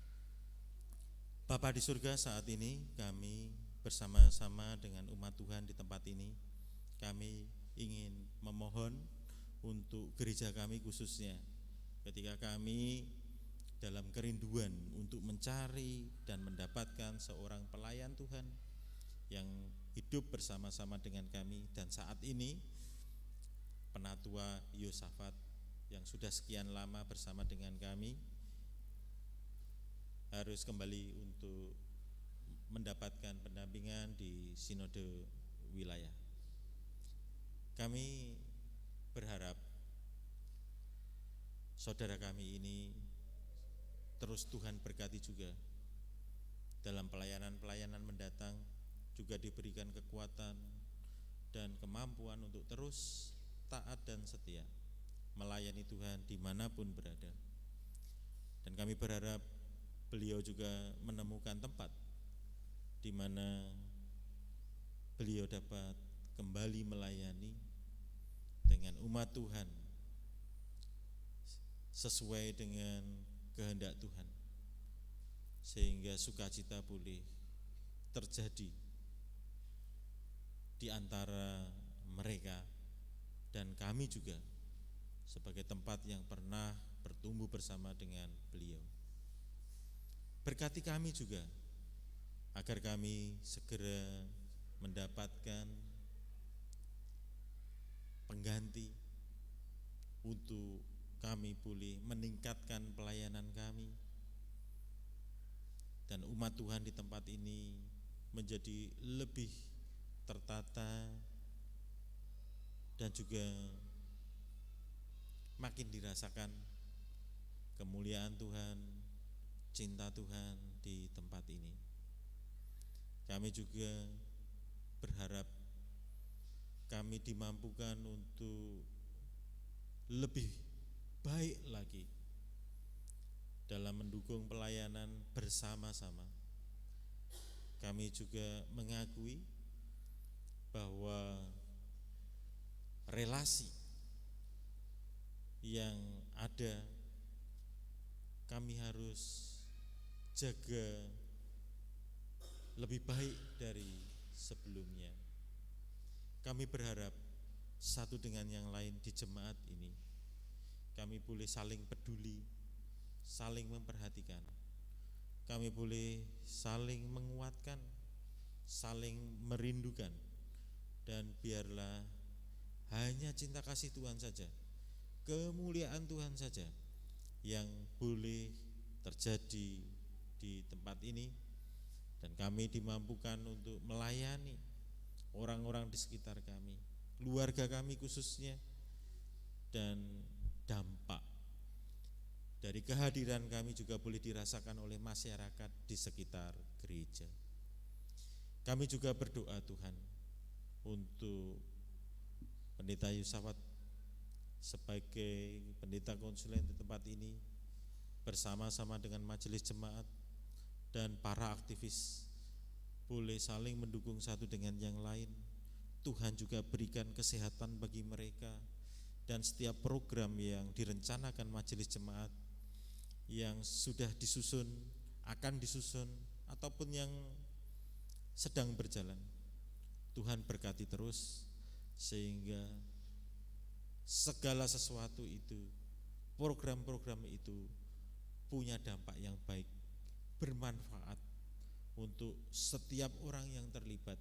B: Bapa di surga, saat ini kami bersama-sama dengan umat Tuhan di tempat ini, kami ingin memohon untuk gereja kami khususnya, ketika kami dalam kerinduan untuk mencari dan mendapatkan seorang pelayan Tuhan yang hidup bersama-sama dengan kami, dan saat ini Penatua Yosafat yang sudah sekian lama bersama dengan kami harus kembali untuk mendapatkan pendampingan di sinode wilayah. Kami berharap saudara kami ini terus Tuhan berkati juga dalam pelayanan-pelayanan mendatang, juga diberikan kekuatan dan kemampuan untuk terus taat dan setia melayani Tuhan dimanapun berada. Dan kami berharap beliau juga menemukan tempat di mana beliau dapat kembali melayani dengan umat Tuhan sesuai dengan kehendak Tuhan, sehingga sukacita boleh terjadi di antara mereka dan kami juga sebagai tempat yang pernah bertumbuh bersama dengan beliau. Berkati kami juga agar kami segera mendapatkan pengganti untuk kami boleh meningkatkan pelayanan kami, dan umat Tuhan di tempat ini menjadi lebih tertata dan juga makin dirasakan kemuliaan Tuhan, cinta Tuhan di tempat ini. Kami juga berharap kami dimampukan untuk lebih baik lagi dalam mendukung pelayanan bersama-sama. Kami juga mengakui bahwa relasi yang ada kami harus jaga lebih baik dari sebelumnya. Kami berharap satu dengan yang lain di jemaat ini kami boleh saling peduli, saling memperhatikan. Kami boleh saling menguatkan, saling merindukan, dan biarlah hanya cinta kasih Tuhan saja, kemuliaan Tuhan saja yang boleh terjadi di tempat ini, dan kami dimampukan untuk melayani orang-orang di sekitar kami, keluarga kami khususnya, dan dampak dari kehadiran kami juga boleh dirasakan oleh masyarakat di sekitar gereja. Kami juga berdoa Tuhan untuk Pendeta Yusafat sebagai pendeta konsulen di tempat ini, bersama-sama dengan majelis jemaat dan para aktivis boleh saling mendukung satu dengan yang lain. Tuhan juga berikan kesehatan bagi mereka, dan setiap program yang direncanakan majelis jemaat yang sudah disusun, akan disusun, ataupun yang sedang berjalan, Tuhan berkati terus sehingga segala sesuatu itu, program-program itu punya dampak yang baik, bermanfaat untuk setiap orang yang terlibat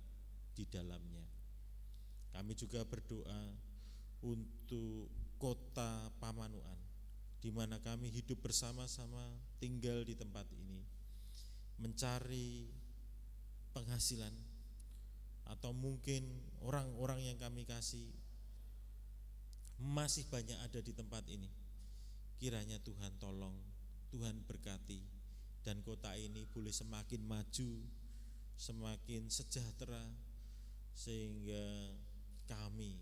B: di dalamnya. Kami juga berdoa untuk kota Pamanukan, di mana kami hidup bersama-sama, tinggal di tempat ini, mencari penghasilan, atau mungkin orang-orang yang kami kasih masih banyak ada di tempat ini. Kiranya Tuhan tolong, Tuhan berkati, dan kota ini boleh semakin maju, semakin sejahtera, sehingga kami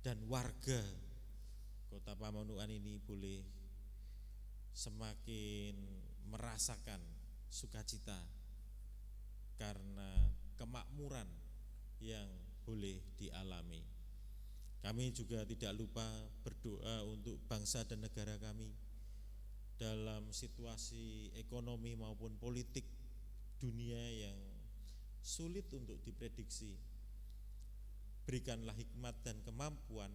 B: dan warga kota Pamanukan ini boleh semakin merasakan sukacita karena kemakmuran yang boleh dialami. Kami juga tidak lupa berdoa untuk bangsa dan negara kami dalam situasi ekonomi maupun politik dunia yang sulit untuk diprediksi. Berikanlah hikmat dan kemampuan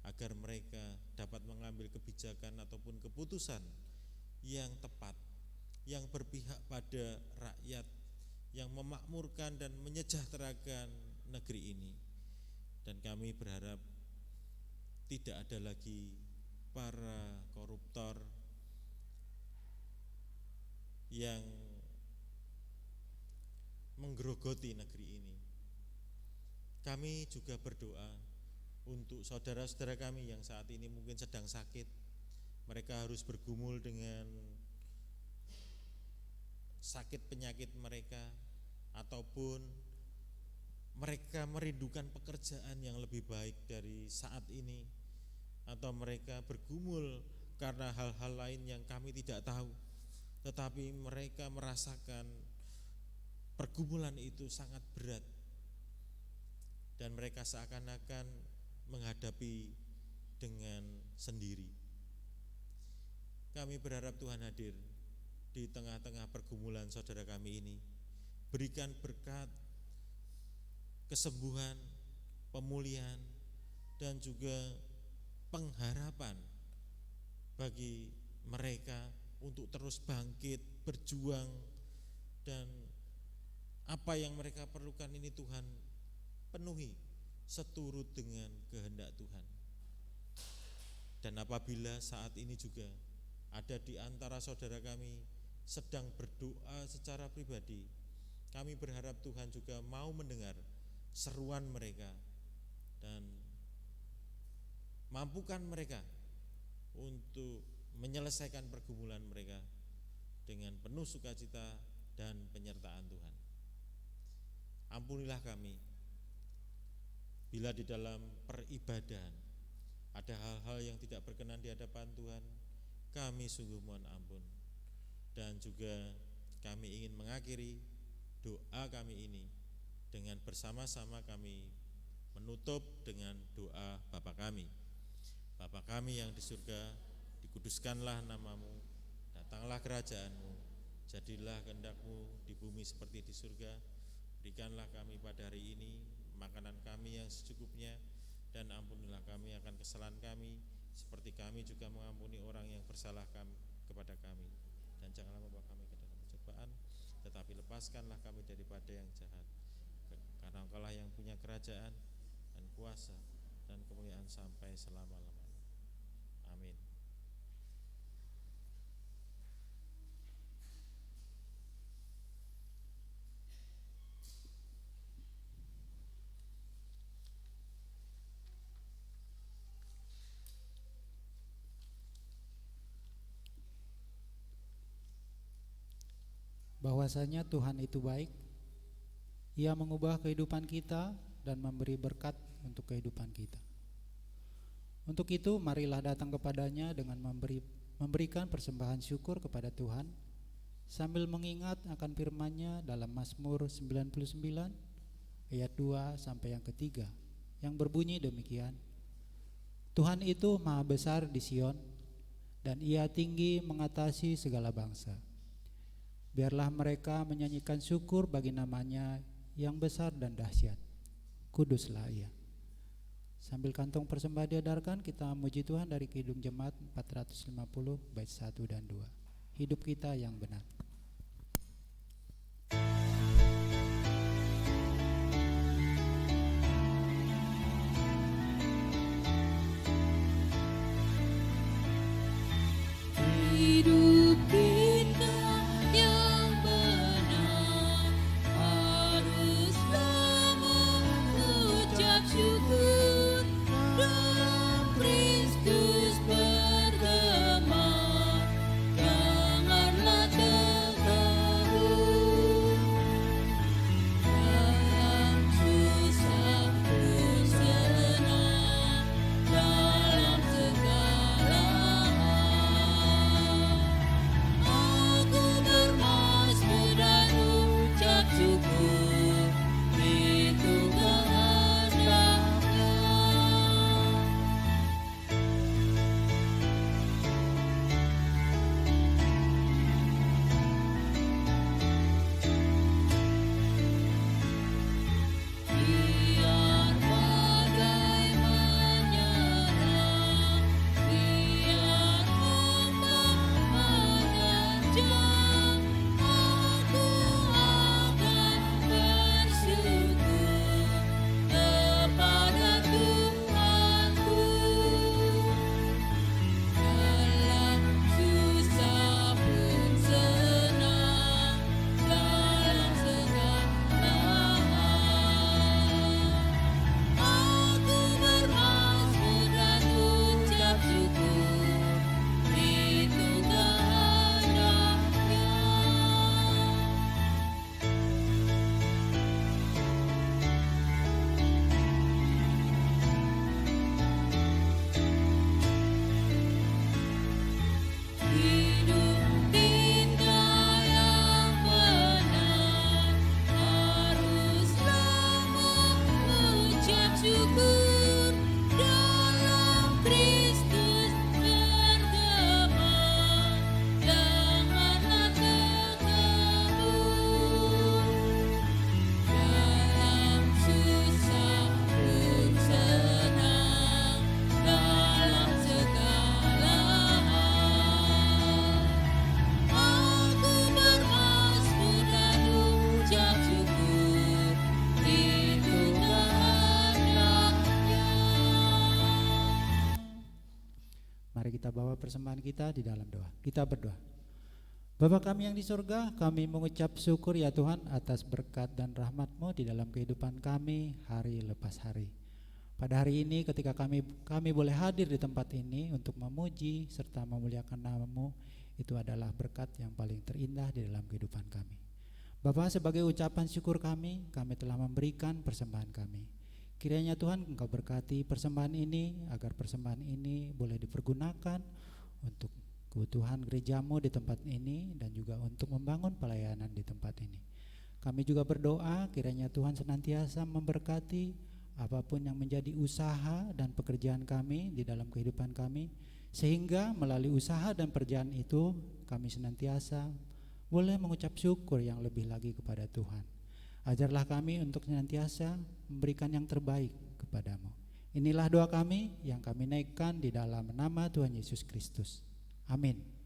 B: agar mereka dapat mengambil kebijakan ataupun keputusan yang tepat, yang berpihak pada rakyat, yang memakmurkan dan menyejahterakan negeri ini. Dan kami berharap tidak ada lagi para koruptor yang menggerogoti negeri ini. Kami juga berdoa untuk saudara-saudara kami yang saat ini mungkin sedang sakit. Mereka harus bergumul dengan sakit penyakit mereka, ataupun mereka merindukan pekerjaan yang lebih baik dari saat ini, atau mereka bergumul karena hal-hal lain yang kami tidak tahu, tetapi mereka merasakan pergumulan itu sangat berat, dan mereka seakan-akan menghadapi dengan sendiri. Kami berharap Tuhan hadir di tengah-tengah pergumulan saudara kami ini. Berikan berkat, kesembuhan, pemulihan, dan juga pengharapan bagi mereka untuk terus bangkit, berjuang, dan apa yang mereka perlukan ini Tuhan penuhi seturut dengan kehendak Tuhan. Dan apabila saat ini juga ada di antara saudara kami sedang berdoa secara pribadi, kami berharap Tuhan juga mau mendengar seruan mereka dan mampukan mereka untuk menyelesaikan pergumulan mereka dengan penuh sukacita dan penyertaan Tuhan. Ampunilah kami bila di dalam peribadahan ada hal-hal yang tidak berkenan di hadapan Tuhan. Kami sungguh mohon ampun, dan juga kami ingin mengakhiri doa kami ini dengan bersama-sama kami menutup dengan doa Bapa kami. Bapa kami yang di surga, dikuduskanlah namamu, datanglah kerajaanmu, jadilah kehendak-mu di bumi seperti di surga. Berikanlah kami pada hari ini makanan kami yang secukupnya, dan ampunilah kami akan kesalahan kami, seperti kami juga mengampuni orang yang bersalah kepada kami. Dan janganlah membawa kami ke dalam pencobaan, tetapi lepaskanlah kami daripada yang jahat. Karena Engkaulah yang punya kerajaan dan kuasa dan kemuliaan sampai selama-lamanya. Amin.
A: Bahwasanya Tuhan itu baik, Ia mengubah kehidupan kita dan memberi berkat untuk kehidupan kita. Untuk itu marilah datang kepadanya dengan memberikan persembahan syukur kepada Tuhan, sambil mengingat akan firman-Nya dalam Mazmur 99 ayat 2 sampai yang ketiga, yang berbunyi demikian: Tuhan itu maha besar di Sion, dan Ia tinggi mengatasi segala bangsa. Biarlah mereka menyanyikan syukur bagi nama-Nya yang besar dan dahsyat. Kuduslah Ia. Sambil kantong persembahan diedarkan, kita memuji Tuhan dari Kidung Jemaat 450 bait 1 dan 2. Hidup kita yang benar.
D: Hidup kita yang benar haruslah mengucap syukur dalam Kristus bergema. Janganlah tergerus dalam susah pun senang, dalam segala aku bermasmur dan ucap syukur, itu kehendaknya. Biar badai menyerang, biar ombak menerjang, aku akan bersyukur kepada Tuhanku. Dalam susah pun senang, dalam segala aku bermasmur dan ucap syukur, itu kehendaknya. Hidup kita yang benar haruslah mengucap syukur dalam Kristus bergema. Janganlah tergerus dalam susah pun senang, dalam segala aku bermasmur dan ucap syukur, itu kehendaknya.
A: Mari kita bawa persembahan kita di dalam doa. Kita berdoa. Bapa kami yang di surga, kami mengucap syukur ya Tuhan atas berkat dan rahmat-Mu di dalam kehidupan kami hari lepas hari. Pada hari ini ketika kami boleh hadir di tempat ini untuk memuji serta memuliakan nama-Mu, itu adalah berkat yang paling terindah di dalam kehidupan kami. Bapa, sebagai ucapan syukur kami telah memberikan persembahan kami. Kiranya Tuhan Engkau berkati persembahan ini, agar persembahan ini boleh dipergunakan untuk kebutuhan gerejamu di tempat ini dan juga untuk membangun pelayanan di tempat ini. Kami juga berdoa kiranya Tuhan senantiasa memberkati apapun yang menjadi usaha dan pekerjaan kami di dalam kehidupan kami, sehingga melalui usaha dan pekerjaan itu kami senantiasa boleh mengucap syukur yang lebih lagi kepada Tuhan. Ajarlah kami untuk senantiasa memberikan yang terbaik kepadamu. Inilah doa kami yang kami naikkan di dalam nama Tuhan Yesus Kristus. Amin.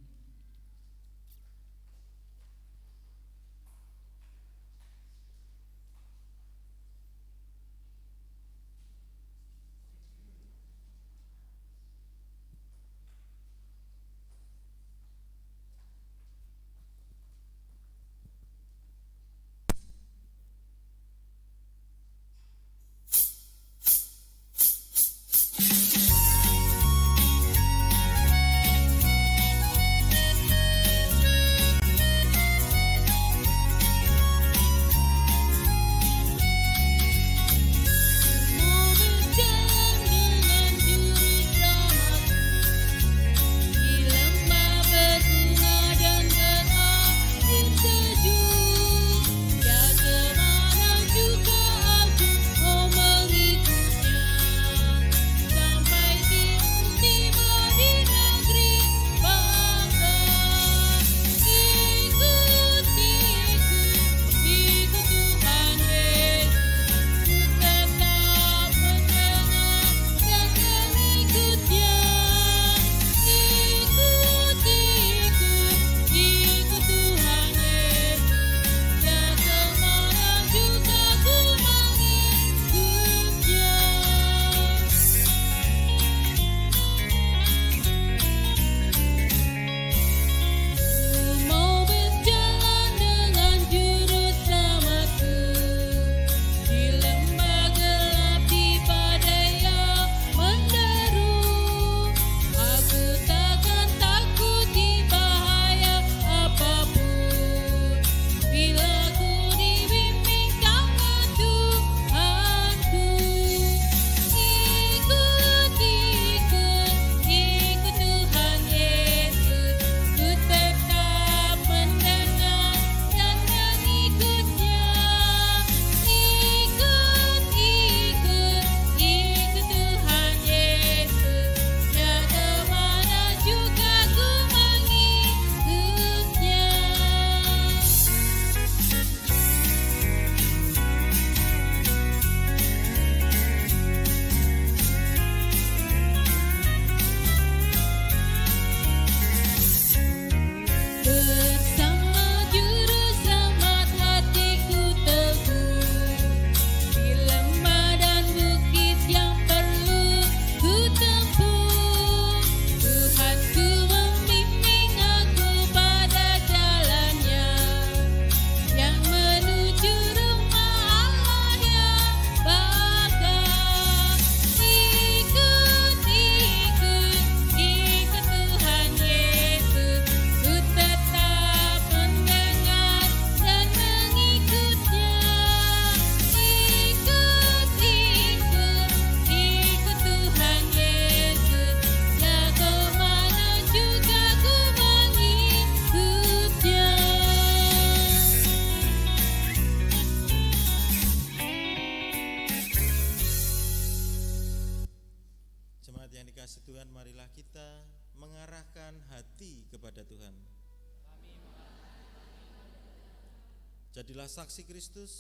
B: Jadilah saksi Kristus.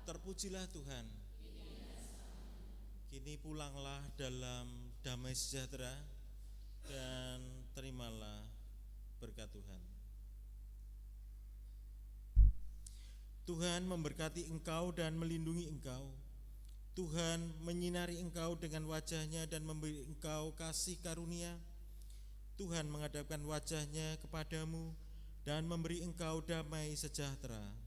B: Terpujilah Tuhan. Kini pulanglah dalam damai sejahtera dan terimalah berkat Tuhan. Tuhan memberkati engkau dan melindungi engkau. Tuhan menyinari engkau dengan wajah-Nya dan memberi engkau kasih karunia. Tuhan menghadapkan wajah-Nya kepadamu dan memberi engkau damai sejahtera.